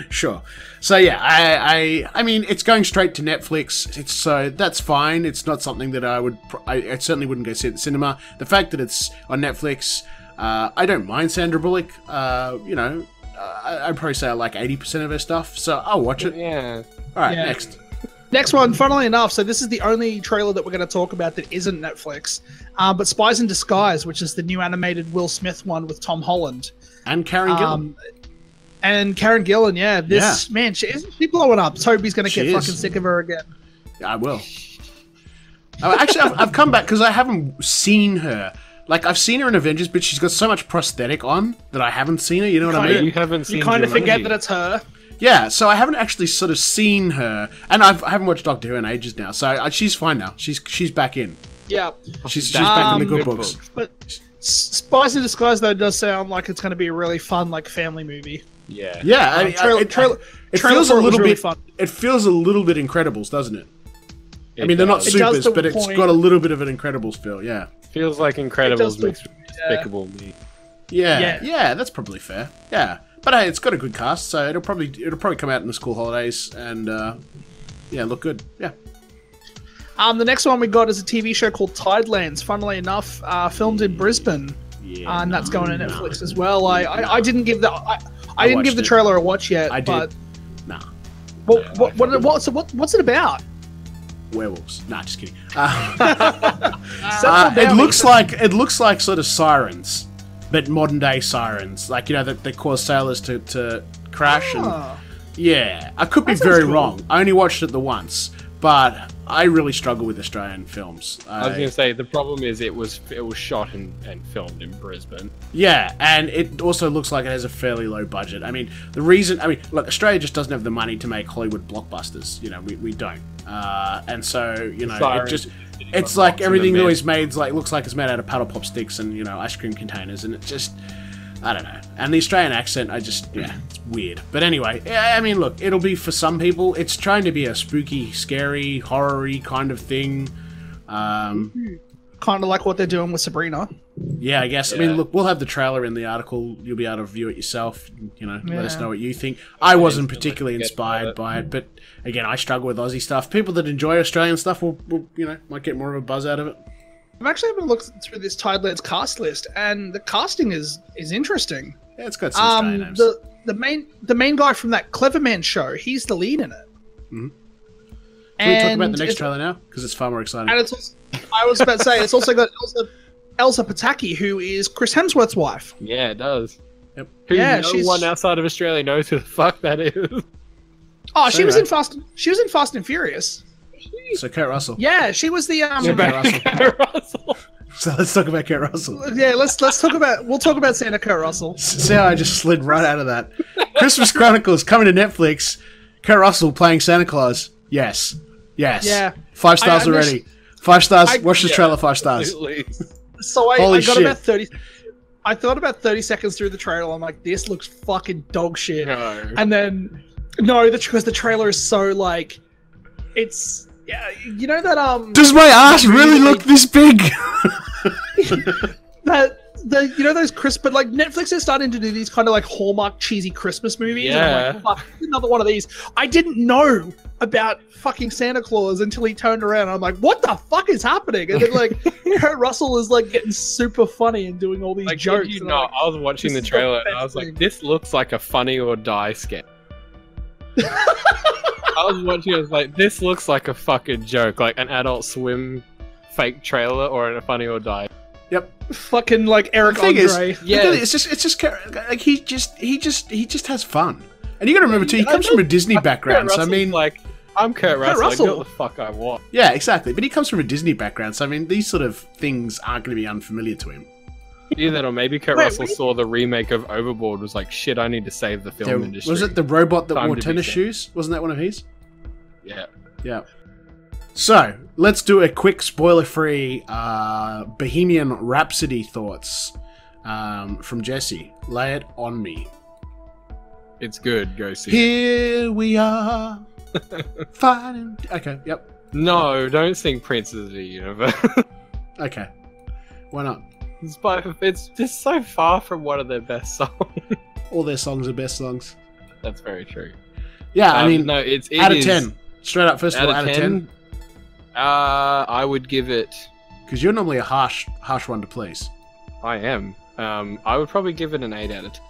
Sure. So yeah, I mean, it's going straight to Netflix. So that's fine. It's not something that I certainly wouldn't go see at the cinema. The fact that it's on Netflix, I don't mind Sandra Bullock. I'd probably say I like 80% of her stuff. So I'll watch it. Yeah. All right, next. Next one, funnily enough, so this is the only trailer that we're going to talk about that isn't Netflix, but Spies in Disguise, which is the new animated Will Smith one with Tom Holland. And Karen Gillan. Man, she blowing up. Toby's going to get fucking sick of her again. I will. Actually, I've come back because I haven't seen her. Like, I've seen her in Avengers, but she's got so much prosthetic on that I haven't seen her, you know what I mean? You haven't seen You kind of forget that it's her. Yeah, so I haven't actually sort of seen her, and I haven't watched Doctor Who in ages now. So she's fine now. She's back in. Yeah, she's back in the good books. But Spies in Disguise though does sound like it's going to be a really fun like family movie. Yeah, yeah. It feels a little bit fun. It feels a little bit Incredibles, doesn't it? I mean, they're not supers, but it's got a little bit of an Incredibles feel. Yeah, feels like Incredibles mixed with Despicable Me. Yeah, that's probably fair. Yeah. But hey, it's got a good cast, so it'll probably come out in the school holidays and look good. Yeah. The next one we got is a TV show called Tidelands. Funnily enough, filmed in Brisbane, and that's going to Netflix as well. I didn't give the trailer a watch yet. I did. Nah. What's it about? Werewolves. Nah, just kidding. It looks like sort of sirens. But modern day sirens, like that they cause sailors to crash, and I could be very wrong. I only watched it the once, but I really struggle with Australian films. I was going to say the problem is it was shot and filmed in Brisbane. Yeah, and it also looks like it has a fairly low budget. I mean, look, Australia just doesn't have the money to make Hollywood blockbusters. We don't, and so it just. It's like everything always made looks like it's made out of paddle pop sticks and ice cream containers, and it just I don't know. And the Australian accent, it's weird. But anyway, I mean, look, it'll be for some people. It's trying to be a spooky, scary, horror-y kind of thing. Kind of like what they're doing with Sabrina. Yeah, I guess. Yeah. I mean, look, we'll have the trailer in the article. You'll be able to view it yourself. Let us know what you think. I wasn't particularly inspired by it, but again, I struggle with Aussie stuff. People that enjoy Australian stuff will might get more of a buzz out of it. I'm actually having a look through this Tidelands cast list, and the casting is interesting. Yeah, it's got some Australian names. The main guy from that Cleverman show, he's the lead in it. Mm-hmm. Can we talk about the next trailer now? Because it's far more exciting. And it's also, I was about to say it's also got Elsa Pataki, who is Chris Hemsworth's wife. Yeah, it does. Yep. Who Yeah, no one outside of Australia knows who the fuck that is. Oh, So she was anyway. in Fast. She was in Fast and Furious. So Kurt Russell. Yeah, she was the Kurt Russell. So let's talk about Kurt Russell. Yeah, let's talk about. We'll talk about Santa Kurt Russell. See how I just slid right out of that. Christmas Chronicles coming to Netflix. Kurt Russell playing Santa Claus. Yes. Yeah. 5 stars I already. 5 stars. Watch this yeah, trailer. 5 stars. Absolutely. So Holy I got shit. about 30. I thought about 30 seconds through the trailer. I'm like, this looks fucking dog shit. No. And then, no, because the trailer is so like, it's yeah, you know that Does my ass really look this big? you know those but like Netflix is starting to do these kind of like Hallmark cheesy Christmas movies. And I'm like, fuck, another one of these. I didn't know about fucking Santa Claus until he turned around. And I'm like, what the fuck is happening? And then like Kurt Russell is like getting super funny and doing all these Like, jokes. you and know, I'm like, I was watching the this is trailer the and I was best like, thing. this looks like a Funny or Die sketch. I was watching, I was like, this looks like a fucking joke, like an Adult Swim fake trailer or a Funny or Die. Yep. fucking like Eric The thing Andre. is, it's just like he just has fun. And you got to remember too, he comes from a Disney background. So I mean, like, I'm Kurt Russell. I Russell. do what the fuck I want. yeah, exactly. But he comes from a Disney background. So I mean, these sort of things aren't going to be unfamiliar to him. Either that, or maybe Kurt Wait, Russell really? saw the remake of Overboard, was like, shit, I need to save the film industry. Was it the robot that Time wore to be tennis fair. shoes? Wasn't that one of his? Yeah. Yeah. So let's do a quick spoiler-free Bohemian Rhapsody thoughts from Jesse. Lay it on me. It's good. Go see it. Here we are, fighting. Okay. Yep. No, don't sing Princes of the Universe. Okay. Why not? It's just so far from one of their best songs. All their songs are best songs. That's very true. Yeah, I mean, no, it out of is- 10. Straight up, first of all, out of 10. I would give it. Because you're normally a harsh one to please. I am. I would probably give it an 8 out of 10.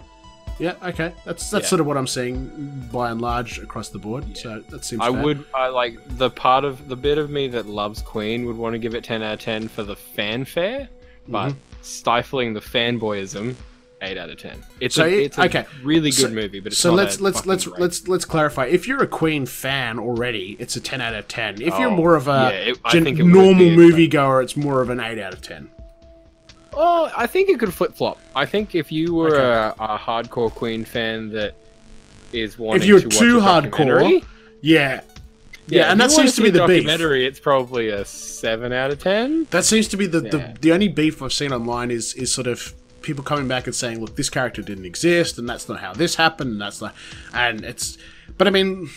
Yeah, okay. That's sort of what I'm seeing by and large across the board. So that seems fair. I like the bit of me that loves Queen would want to give it 10 out of 10 for the fanfare, but stifling the fanboyism, 8 out of 10. It's a really good movie, but it's so not let's clarify. If you're a Queen fan already, it's a 10 out of 10. If you're Oh, more of yeah, a I think it would normal be a- moviegoer, it's more of an 8 out of 10. Oh, I think it could flip flop. I think if you were Okay. a hardcore Queen fan that is wanting If you're to too watch a documentary, hardcore, yeah, and if that you wanna seems to see be a the beef. documentary. It's probably a 7 out of 10. That seems to be Yeah. the only beef I've seen online is sort of people coming back and saying, look, this character didn't exist, and that's not how this happened, and that's not, and it's, but I mean,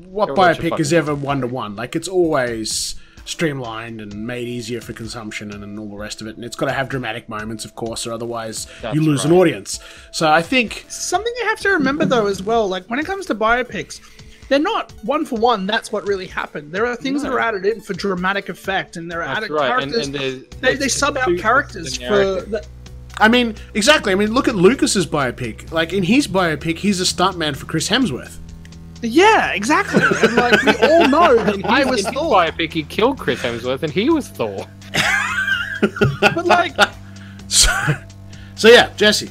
what Go watch a biopic is fucking ever one-to-one? Like, it's always streamlined and made easier for consumption and all the rest of it, and it's got to have dramatic moments, of course, or otherwise That's you lose an right. audience. So I think, Something you have to remember though as well, like when it comes to biopics, they're not one for one. That's what really happened. There are things that are added in for dramatic effect, and there are That's added right, characters. and They sub out characters for. I mean, exactly. I mean, look at Lucas's biopic. Like, in his biopic, he's a stuntman for Chris Hemsworth. Yeah, exactly. And like we all know that I was in his Thor, biopic, he killed Chris Hemsworth, and he was Thor. but like So yeah, Jesse.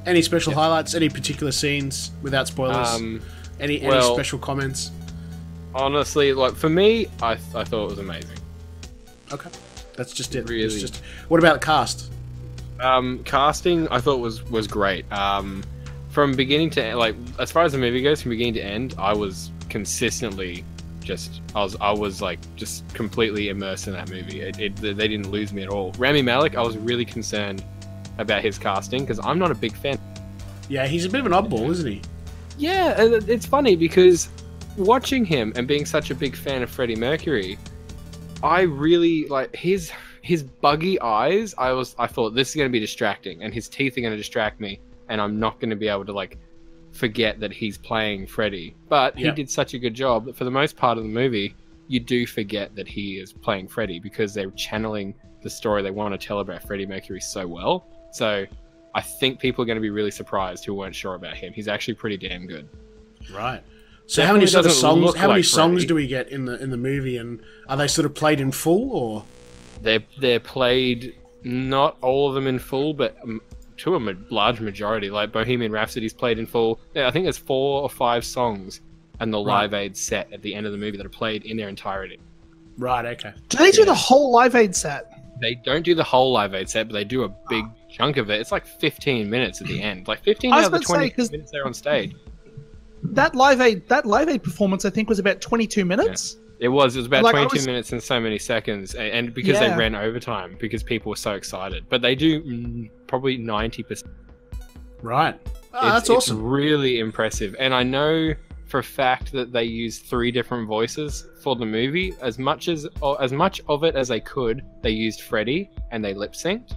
Any special highlights? Any particular scenes without spoilers? Any special comments? Honestly, like for me, I thought it was amazing. Okay, that's just it. Really. It's just. What about the cast? Casting, I thought was great. From beginning to like, as far as the movie goes, from beginning to end, I was consistently I was like just completely immersed in that movie. They didn't lose me at all. Rami Malek, I was really concerned about his casting because I'm not a big fan. Yeah, he's a bit of an oddball, isn't he? Yeah, and it's funny because watching him and being such a big fan of Freddie Mercury, I really like his buggy eyes. I thought this is going to be distracting, and his teeth are going to distract me, and I'm not going to be able to like forget that he's playing Freddie. But he did such a good job that for the most part of the movie, you do forget that he is playing Freddie because they're channeling the story they want to tell about Freddie Mercury so well. So I think people are going to be really surprised who weren't sure about him. He's actually pretty damn good. Right. So how many sort of doesn't songs? look How many like songs Freddie. do we get in the movie, and are they sort of played in full or? They're played, not all of them in full, but to a large majority. Like Bohemian Rhapsody's played in full. Yeah, I think there's 4 or 5 songs and the Live Aid set at the end of the movie that are played in their entirety. Right. Okay. Do they do the whole Live Aid set? They don't do the whole Live Aid set, but they do a big chunk of it. It's like 15 minutes at the end. Like 15 I was out of the about to say, 20 'cause minutes they're on stage. That Live Aid performance, I think, was about 22 minutes. It was about Like, 22 minutes and so many seconds, and because they ran overtime because people were so excited. But they do probably 90%. Right. Oh, that's awesome. It's really impressive, and I know for a fact that they used 3 different voices for the movie. As much of it as they could, they used Freddie and they lip synced,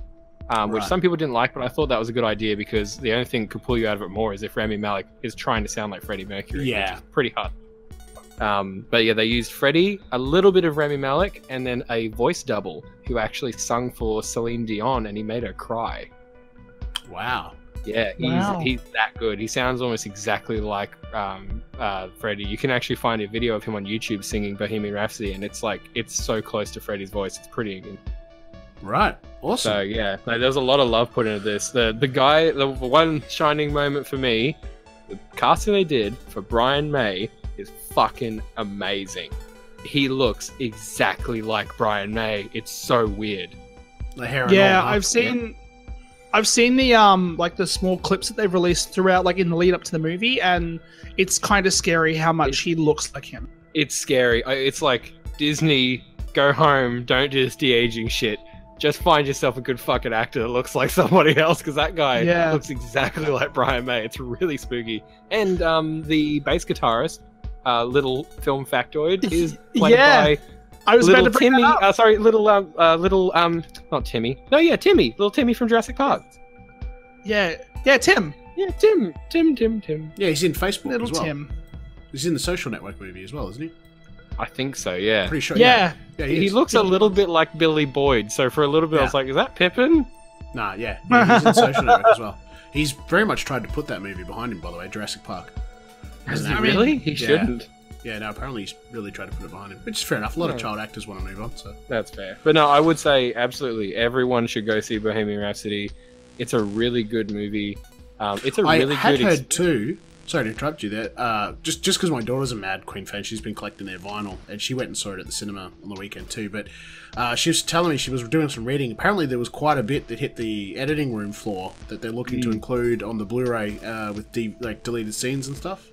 which some people didn't like, but I thought that was a good idea because the only thing that could pull you out of it more is if Rami Malek is trying to sound like Freddie Mercury, which is pretty hard. But yeah, they used Freddie, a little bit of Rami Malek, and then a voice double who actually sung for Celine Dion, and he made her cry. Wow. Yeah, he's that good. He sounds almost exactly like Freddie. You can actually find a video of him on YouTube singing Bohemian Rhapsody, and it's so close to Freddie's voice. It's pretty good. Right. Awesome. So yeah, there's a lot of love put into this. The one shining moment for me, the casting they did for Brian May is fucking amazing. He looks exactly like Brian May. It's so weird. The hair. Yeah, I've seen the like the small clips that they've released throughout, like in the lead up to the movie, and it's kind of scary how much he looks like him. It's scary. It's like, Disney, go home, don't do this de-aging shit. Just find yourself a good fucking actor that looks like somebody else, because that guy looks exactly like Brian May. It's really spooky. And the bass guitarist, little film factoid, is played by I was little about to bring Timmy. that up. Sorry, not Timmy. No, yeah, Timmy. Little Timmy from Jurassic Park. Yeah, Tim. Yeah, Tim. Yeah, he's in Facebook Little as well. Tim. He's in the Social Network movie as well, isn't he? I think so. Yeah. Pretty sure. Yeah. Yeah, He looks a little bit like Billy Boyd. So for a little bit, I was like, "Is that Pippin?" Nah, yeah, he's in Social Network as well. He's very much tried to put that movie behind him, by the way, Jurassic Park. Has he really? He shouldn't. Yeah, no, apparently he's really tried to put it behind him, which is fair enough. A lot of child actors want to move on, so. That's fair. But no, I would say absolutely everyone should go see Bohemian Rhapsody. It's a really good movie. It's a really I had good heard too. Sorry to interrupt you there. Just because my daughter's a mad Queen fan, she's been collecting their vinyl, and she went and saw it at the cinema on the weekend too. But she was telling me she was doing some reading. Apparently, there was quite a bit that hit the editing room floor that they're looking to include on the Blu-ray with deleted scenes and stuff.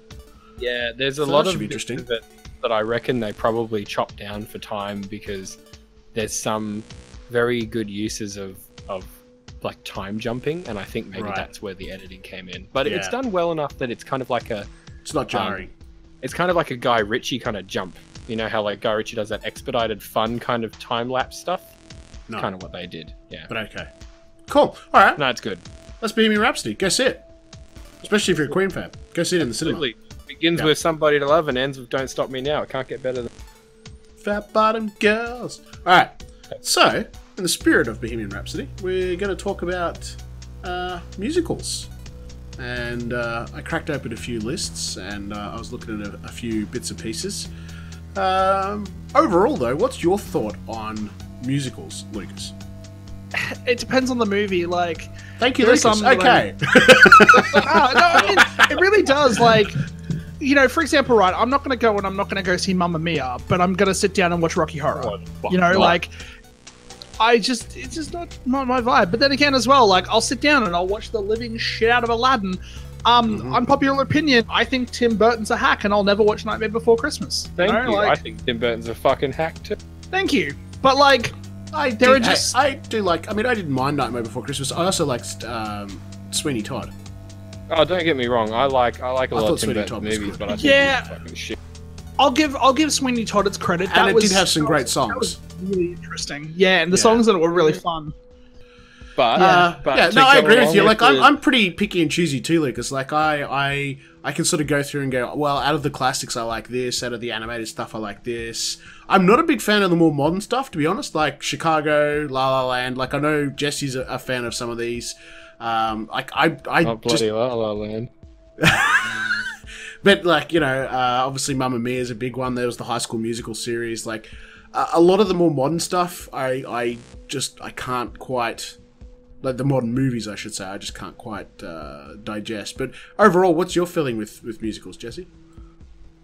Yeah, there's a So lot that should of be interesting. that I reckon they probably chopped down for time because there's some very good uses of like time jumping, and I think maybe that's where the editing came in. But it's done well enough that it's kind of like it's not jarring. It's kind of like a Guy Ritchie kind of jump. You know how like Guy Ritchie does that expedited fun kind of time lapse stuff? No. Kind of what they did. Yeah. But okay. Cool. All right. No, it's good. Let's Bohemian Rhapsody. Go see it. Especially if you're a Queen fan. Go see it in the cinema. Absolutely. Begins with Somebody to Love and ends with Don't Stop Me Now. It can't get better than Fat bottom girls. Alright. So, in the spirit of Bohemian Rhapsody, we're going to talk about musicals. And I cracked open a few lists and I was looking at a few bits and pieces. Overall, though, what's your thought on musicals, Lucas? It depends on the movie. Like, thank you, there's Lucas. Okay. I mean, it really does. Like, you know, for example, right? I'm not going to go see Mamma Mia, but I'm going to sit down and watch Rocky Horror. You know, like, it's just not my vibe. But then again, as well, like, I'll sit down and I'll watch the living shit out of Aladdin. Unpopular opinion, I think Tim Burton's a hack, and I'll never watch Nightmare Before Christmas. Thank you. Like, I think Tim Burton's a fucking hack too. Thank you. But like, I didn't mind Nightmare Before Christmas. I also liked Sweeney Todd. Oh, don't get me wrong. I like a lot of Tim Sweeney Burton Todd was movies, good. but I think Yeah. it's fucking shit. I'll give Sweeney Todd its credit. And it did have some great songs. That was really interesting. Yeah, and the songs in it were really fun. But I agree with you. Like, I'm pretty picky and choosy too, Lucas. Like, I can sort of go through and go, well, out of the classics, I like this. Out of the animated stuff, I like this. I'm not a big fan of the more modern stuff, to be honest. Like Chicago, La La Land. Like, I know Jesse's a fan of some of these. Bloody La La Land. But like, obviously Mamma Mia is a big one. There was the High School Musical series. Like, a lot of the more modern stuff, I can't quite, like the modern movies, I should say, I just can't quite digest. But overall, what's your feeling with musicals, Jesse?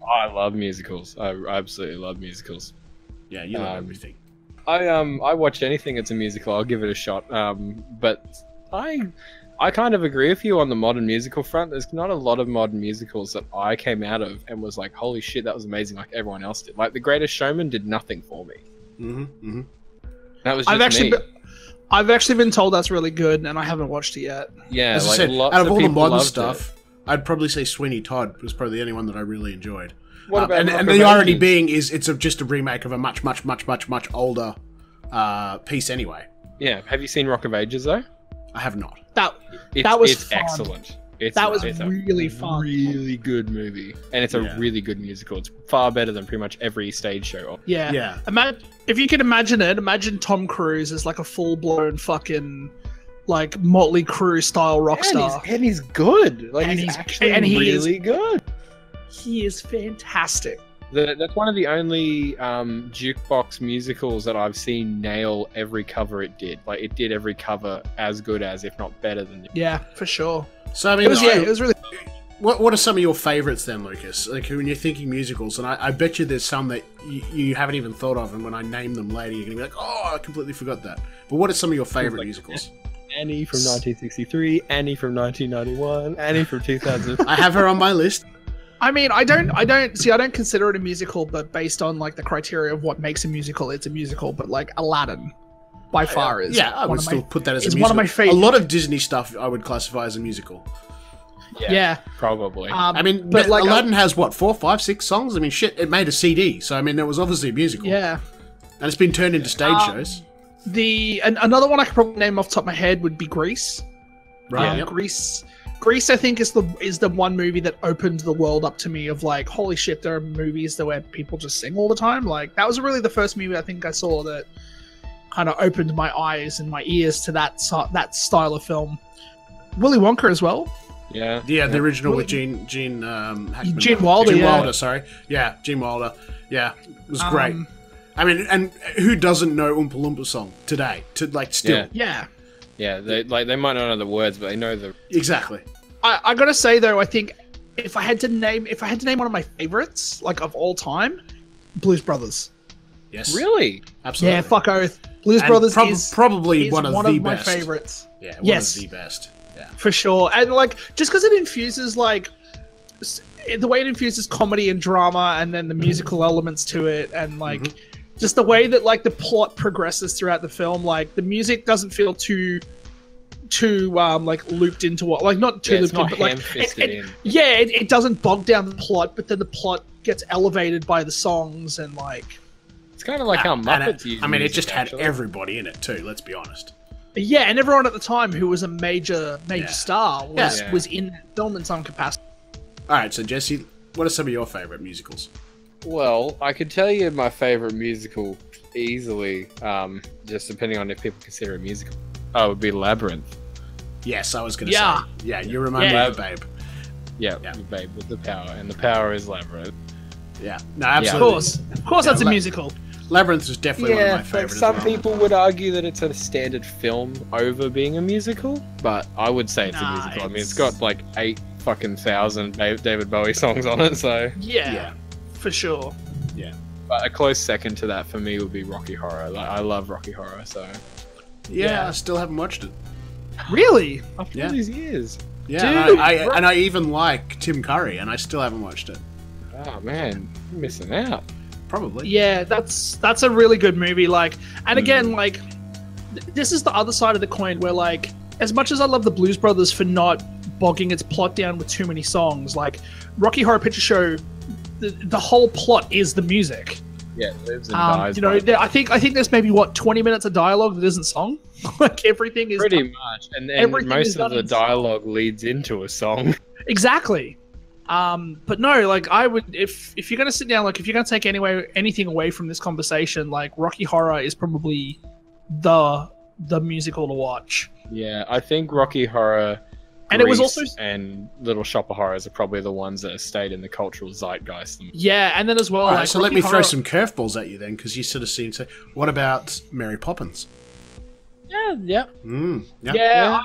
I love musicals. I absolutely love musicals. Yeah, you love everything. I watch anything that's a musical. I'll give it a shot. But I kind of agree with you on the modern musical front. There's not a lot of modern musicals that I came out of and was like, holy shit, that was amazing, like everyone else did. Like The Greatest Showman did nothing for me. That was just me. I've actually been told that's really good, and I haven't watched it yet. Yeah, as I like said, lots out of all the people modern loved stuff, I'd probably say Sweeney Todd was probably the only one that I really enjoyed. What about and Rock the of irony Ages? being is it's just a remake of a much older piece anyway. Yeah, have you seen Rock of Ages though? I have not. That was fun. Excellent. It's really fun. Really good movie, and it's a really good musical. It's far better than pretty much every stage show. Yeah. If you can imagine it, imagine Tom Cruise as like a full-blown fucking like Motley Crue style rock star. And he's good. Like he's actually really good. He is fantastic. That's one of the only jukebox musicals that I've seen nail every cover it did. Like it did every cover as good as, if not better than. Yeah, for sure. So I mean, it was really. What are some of your favourites then, Lucas? Like when you're thinking musicals, and I bet you there's some that you haven't even thought of, and when I name them later, you're gonna be like, oh, I completely forgot that. But what are some of your favourite musicals? Annie from 1963, Annie from 1991, Annie from 2000. I have her on my list. I mean, I don't consider it a musical, but based on like the criteria of what makes a musical, it's a musical. But like Aladdin, by far is I would still put that as a musical. One of my favorites. A lot of Disney stuff I would classify as a musical. Yeah, probably. I mean, but like Aladdin has what 4, 5, 6 songs. I mean, shit, it made a CD, so I mean, there was obviously a musical. Yeah, and it's been turned into stage shows. Another one I could probably name off the top of my head would be Grease. Right. Grease, I think, is the one movie that opened the world up to me of like, holy shit, there are movies where people just sing all the time. Like that was really the first movie I think I saw that kind of opened my eyes and my ears to that style of film. Willy Wonka as well. Yeah, the original with Gene Hackman. Gene Wilder. Gene Wilder, sorry. Yeah, Gene Wilder. Yeah, it was great. I mean, and who doesn't know Oompa Loompa song today? Still. Yeah. Yeah, they might not know the words, but they know the exactly. I gotta say though, I think if I had to name one of my favorites, like of all time, Blues Brothers. Yes. Really? Absolutely. Yeah, fuck oath. Blues Brothers is probably one of the my best. favorites. Yeah, one of the best. Yeah, for sure. And like, just because it infuses like the way it infuses comedy and drama, and then the musical elements to it, and like. Just the way that like the plot progresses throughout the film, like the music doesn't feel too like looped into what, like not too looped in, but like it doesn't bog down the plot, but then the plot gets elevated by the songs and like it's kind of like how Muppets use. I mean, it just had everybody in it too. Let's be honest. Yeah, and everyone at the time who was a major star was in that film in some capacity. All right, so Jesse, what are some of your favorite musicals? Well, I could tell you my favorite musical easily, just depending on if people consider it a musical. Oh, it would be Labyrinth. Yes, I was going to say. Yeah, you remind me of Babe. Yeah, Babe with the power, and the power is Labyrinth. Yeah, no, absolutely. Of course, that's a musical. Labyrinth is definitely one of my favorites. Some people would argue that it's a standard film over being a musical, but I would say it's a musical. I mean, it's got like 8,000 David Bowie songs on it, so yeah. For sure. Yeah. But a close second to that for me would be Rocky Horror. Like, I love Rocky Horror, so... Yeah, I still haven't watched it. Really? After all these years. Yeah, dude, I even like Tim Curry, and I still haven't watched it. Oh, man. You're missing out. Probably. Yeah, that's a really good movie. Like, and again, like, this is the other side of the coin where, like, as much as I love the Blues Brothers for not bogging its plot down with too many songs, like, Rocky Horror Picture Show... The whole plot is the music. Yeah, it lives and dies. You know, I think there's maybe 20 minutes of dialogue that isn't song. Like everything is pretty much, and most of the dialogue leads into a song. Exactly. But no, like I would if you're gonna sit down, like if you're gonna take anything away from this conversation, like Rocky Horror is probably the musical to watch. Yeah, I think Rocky Horror And it was also and Little Shop of Horrors are probably the ones that have stayed in the cultural zeitgeist. yeah, and then as well. All right, like, so let Rocky me throw Horror- some curveballs at you then, because you sort of seem to. What about Mary Poppins? Yeah. Yeah,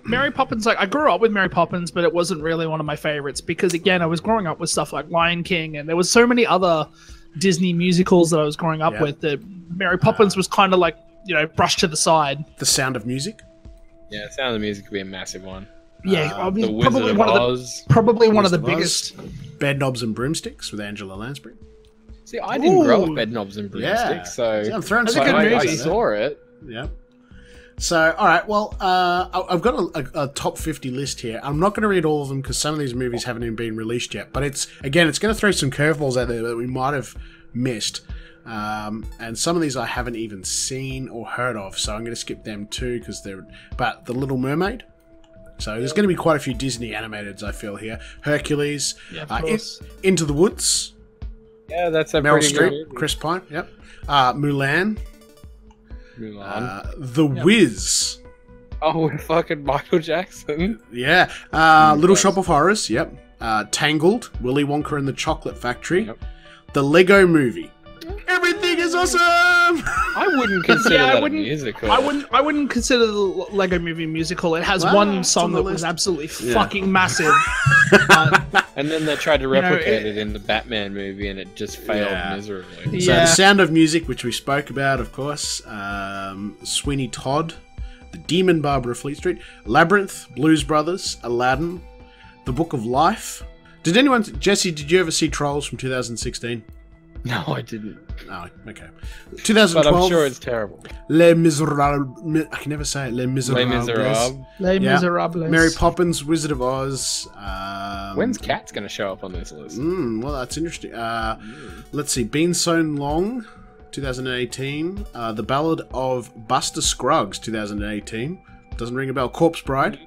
Mary Poppins. Like I grew up with Mary Poppins, but it wasn't really one of my favorites because again, I was growing up with stuff like Lion King, and there was so many other Disney musicals that I was growing up with that Mary Poppins was kind of like brushed to the side. The Sound of Music. Yeah, Sound of Music could be a massive one. Yeah, I mean, The Wizard of Oz. Probably one of the Wizard of biggest. Oz. Bed Knobs and Broomsticks with Angela Lansbury. See, I didn't grow up Ooh. Bed Knobs and Yeah. Broomsticks, so See, I'm throwing That's a some good ideas movie. I out there. saw it. Yeah. So, all right. Well, I've got a top 50 list here. I'm not going to read all of them because some of these movies haven't even been released yet. But it's going to throw some curveballs out there that we might have missed. And some of these I haven't even seen or heard of, so I'm going to skip them too because they're. But The Little Mermaid. So there's going to be quite a few Disney animateds, I feel here. Hercules. Yeah, of course. Into the Woods. Yeah, that's a Meryl pretty good Streep. movie. Chris Pine. Yep. Mulan. Mulan. The Wiz. Oh, fucking Michael Jackson. Yeah. Little Shop of Horrors. Yep. Tangled. Willy Wonka and the Chocolate Factory. Yep. The Lego Movie. Everything is awesome. I wouldn't consider Yeah, I that a wouldn't- musical. I wouldn't consider the Lego Movie musical. It has Well, one it's song on the that was list. absolutely Yeah. fucking massive. And then they tried to know, replicate it in the Batman movie, and it just failed Yeah. miserably. So Yeah. The Sound of Music, which we spoke about, of course. Sweeney Todd. The Demon Barber of Fleet Street. Labyrinth. Blues Brothers. Aladdin. The Book of Life. Jesse, did you ever see Trolls from 2016? No, I didn't. Oh, okay. 2012. But I'm sure it's terrible. Les Miserables. I can never say it. Les Les Miserables. Miserables. Les Yeah. Miserables. Mary Poppins, Wizard of Oz. When's Cats going to show up on this list? Well, that's interesting. Let's see. Been So Long, 2018. The Ballad of Buster Scruggs, 2018. Doesn't ring a bell. Corpse Bride.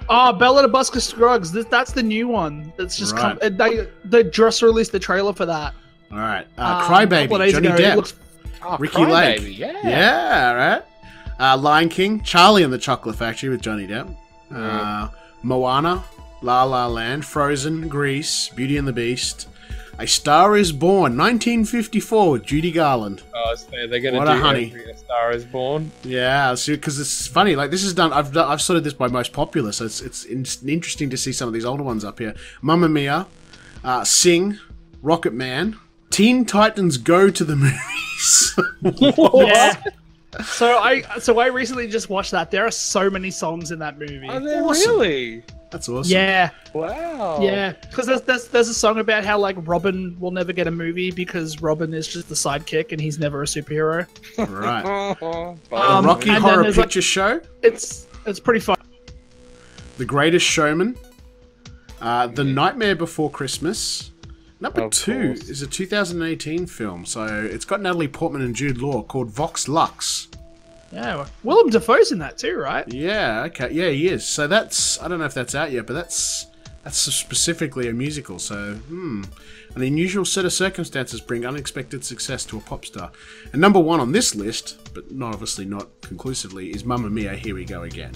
Oh, Ballad of Buster Scruggs. That's the new one. That's just Right. they just released the trailer for that. All right. A couple of Crybaby, days Johnny ago. It Depp. looks- Oh, Ricky Lake. Crybaby, yeah. Yeah, right. Lion King, Charlie and the Chocolate Factory with Johnny Depp. Moana, La La Land, Frozen, Grease, Beauty and the Beast. A Star is Born, 1954 with Judy Garland. Oh, so they're going to What do a honey. every A Star is Born. Yeah, because it's funny. Like this is done. I've sorted this by most popular, so it's interesting to see some of these older ones up here. Mamma Mia, Sing, Rocket Man, Teen Titans Go to the Movies. Yeah. So I recently just watched that. There are so many songs in that movie. Oh, they Awesome. really? That's awesome. Yeah, Wow. yeah. Because there's a song about how like Robin will never get a movie because Robin is just the sidekick and he's never a superhero. Right. Um, Rocky and then Horror there's, like- Picture Show, It's pretty fun. The Greatest Showman, The Nightmare Before Christmas. Number Of 2 course. is a 2018 film, so it's got Natalie Portman and Jude Law, called Vox Lux. Yeah, Willem Dafoe's in that too, right? Yeah, okay, yeah, he is. So I don't know if that's out yet, but that's specifically a musical. So, an unusual set of circumstances bring unexpected success to a pop star. And number 1 on this list, but obviously not conclusively, is Mamma Mia, Here We Go Again.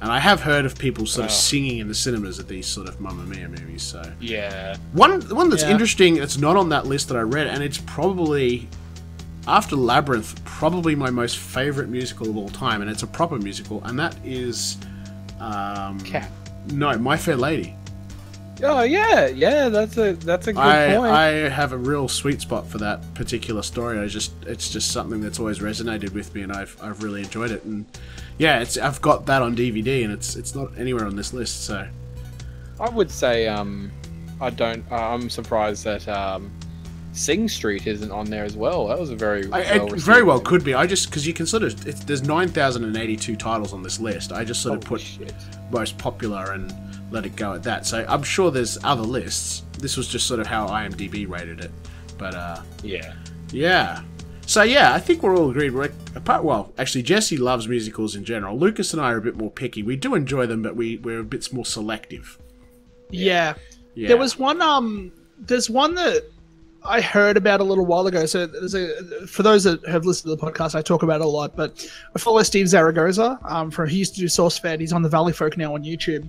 And I have heard of people sort of singing in the cinemas at these sort of Mamma Mia movies. So Yeah. one that's Yeah. interesting that's not on that list that I read, and it's probably after Labyrinth, probably my most favorite musical of all time, and it's a proper musical, and that is Cat. No, My Fair Lady. Oh yeah. That's a good point. I have a real sweet spot for that particular story. It's just something that's always resonated with me, and I've really enjoyed it. And yeah, I've got that on DVD, and it's not anywhere on this list. So I would say I'm surprised that Sing Street isn't on there as well. That was a very it very well could be. I just because you can sort of there's 9,082 titles on this list. I just sort of put most popular and let it go at that. So I'm sure there's other lists. This was just sort of how IMDb rated it. But yeah. So yeah, I think we're all agreed. Actually, Jesse loves musicals in general. Lucas and I are a bit more picky. We do enjoy them, but we're a bit more selective. Yeah. Yeah. There was one. There's one that I heard about a little while ago. So for those that have listened to the podcast, I talk about it a lot. But I follow Steve Zaragoza. He used to do SourceFed. He's on the Valley Folk now on YouTube.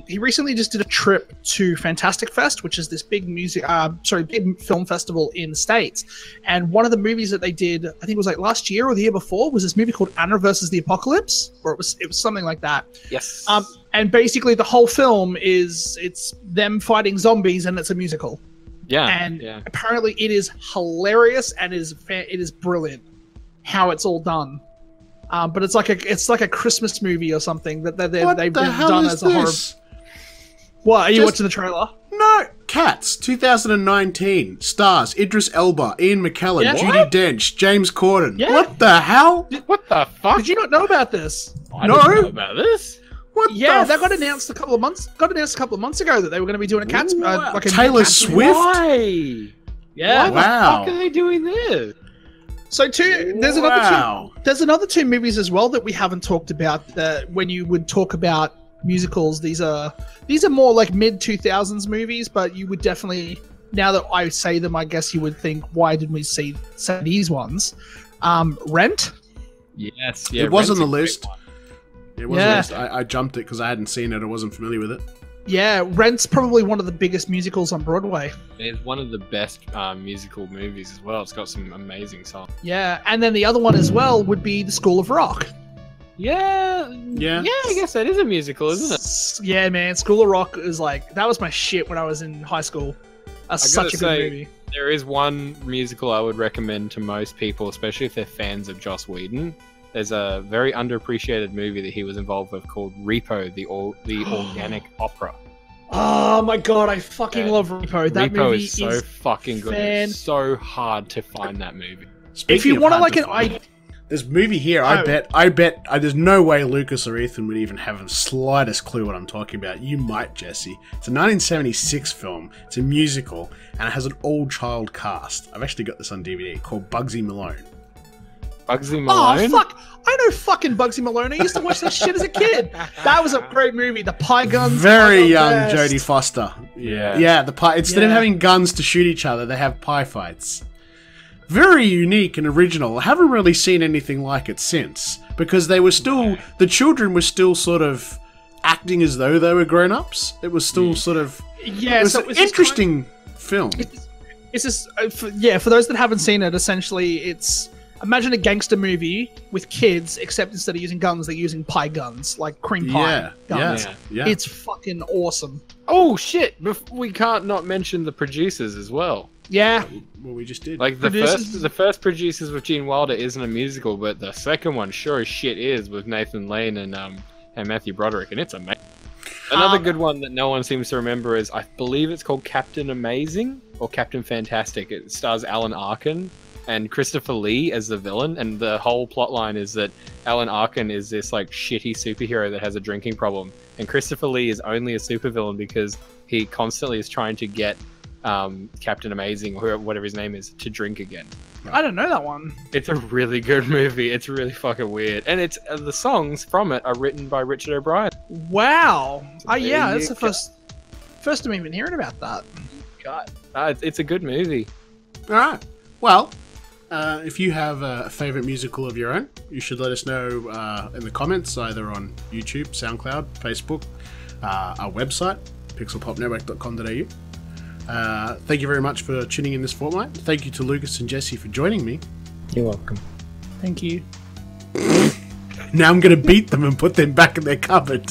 He recently just did a trip to Fantastic Fest, which is this big big film festival in the States. And one of the movies that they did, I think it was like last year or the year before, was this movie called Anna versus the Apocalypse, or it was something like that. Yes. And basically the whole film it's them fighting zombies, and it's a musical. Yeah. And apparently it is hilarious and it is brilliant how it's all done. But it's like a Christmas movie or something that they've done as a horror. What, are you watching the trailer? No, Cats 2019 stars Idris Elba, Ian McKellen, Yeah. Judi Dench, James Corden. Yeah. What the hell? What the fuck? Did you not know about this? I didn't know about this. What? Yeah, the that got announced a couple of months ago that they were going to be doing a Cats like a Taylor Cats movie. Swift? Why? Yeah. Why Wow. the fuck are they doing this? So there's another two movies as well that we haven't talked about. That when you would talk about musicals, these are more like mid 2000s movies, but you would definitely, now that I say them, I guess you would think, why didn't we say these ones? Rent. Yes. Yeah. It was on Rent's the a great list. one. It was on the list. I jumped it because I hadn't seen it. I wasn't familiar with it. Yeah, Rent's probably one of the biggest musicals on Broadway. It's one of the best musical movies as well. It's got some amazing songs. Yeah, and then the other one as well would be The School of Rock. Yeah. Yeah. Yeah, I guess that is a musical, isn't it? Yeah, man, School of Rock is like, that was my shit when I was in high school. That's such a good movie. There is one musical I would recommend to most people, especially if they're fans of Joss Whedon. There's a very underappreciated movie that he was involved with called Repo, the organic opera. Oh my god, I fucking love Repo. That Repo movie is so fucking good. It's so hard to find that movie. If you want to like this movie here, I bet there's no way Lucas or Ethan would even have the slightest clue what I'm talking about. You might, Jesse. It's a 1976 film. It's a musical, and it has an all-child cast. I've actually got this on DVD called Bugsy Malone. Bugsy Malone? Oh, fuck. I know fucking Bugsy Malone. I used to watch that shit as a kid. That was a great movie. The pie guns. Very young Jodie Foster. Yeah. Yeah, the pie. Instead of having guns to shoot each other, they have pie fights. Very unique and original. I haven't really seen anything like it since. Because they were still... The children were still sort of acting as though they were grown-ups. It was still sort of... Yeah, it was an interesting film. It's just... for those that haven't seen it, essentially, it's... Imagine a gangster movie with kids, except instead of using guns, they're using pie guns, like cream pie guns. Yeah. It's fucking awesome. Oh, shit! We can't not mention the producers as well. Yeah. Well, we just did. Like, the first Producers with Gene Wilder isn't a musical, but the second one sure as shit is, with Nathan Lane and Matthew Broderick, and it's amazing. Another good one that no one seems to remember is, I believe it's called Captain Amazing, or Captain Fantastic. It stars Alan Arkin and Christopher Lee as the villain, and the whole plot line is that Alan Arkin is this like shitty superhero that has a drinking problem, and Christopher Lee is only a supervillain because he constantly is trying to get Captain Amazing, or whatever his name is, to drink again. I don't know that one. It's a really good movie. It's really fucking weird, and it's the songs from it are written by Richard O'Brien. Wow. Yeah, that's the first I'm even hearing about that. God, it's a good movie. All right. Well, if you have a favourite musical of your own, you should let us know in the comments, either on YouTube, SoundCloud, Facebook, our website, pixelpopnetwork.com.au. Thank you very much for tuning in this fortnight. Thank you to Lucas and Jesse for joining me. You're welcome. Thank you. Now I'm going to beat them and put them back in their cupboard.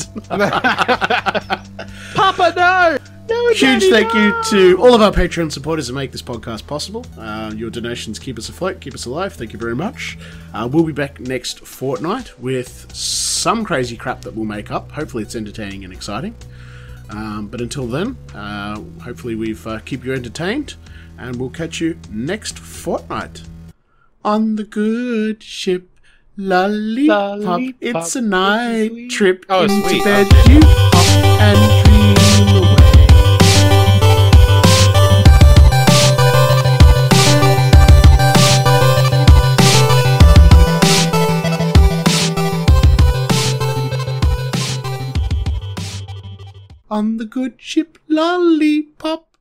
Papa, no! No, Huge Daddy, thank no! you to all of our Patreon supporters that make this podcast possible. Your donations keep us afloat, keep us alive. Thank you very much. We'll be back next fortnight with some crazy crap that we'll make up. Hopefully it's entertaining and exciting. But until then, hopefully we've keep you entertained, and we'll catch you next fortnight on the good ship. Lollipop, it's a night trip into sweet. bed. You hop and dream away. On the good ship Lollipop.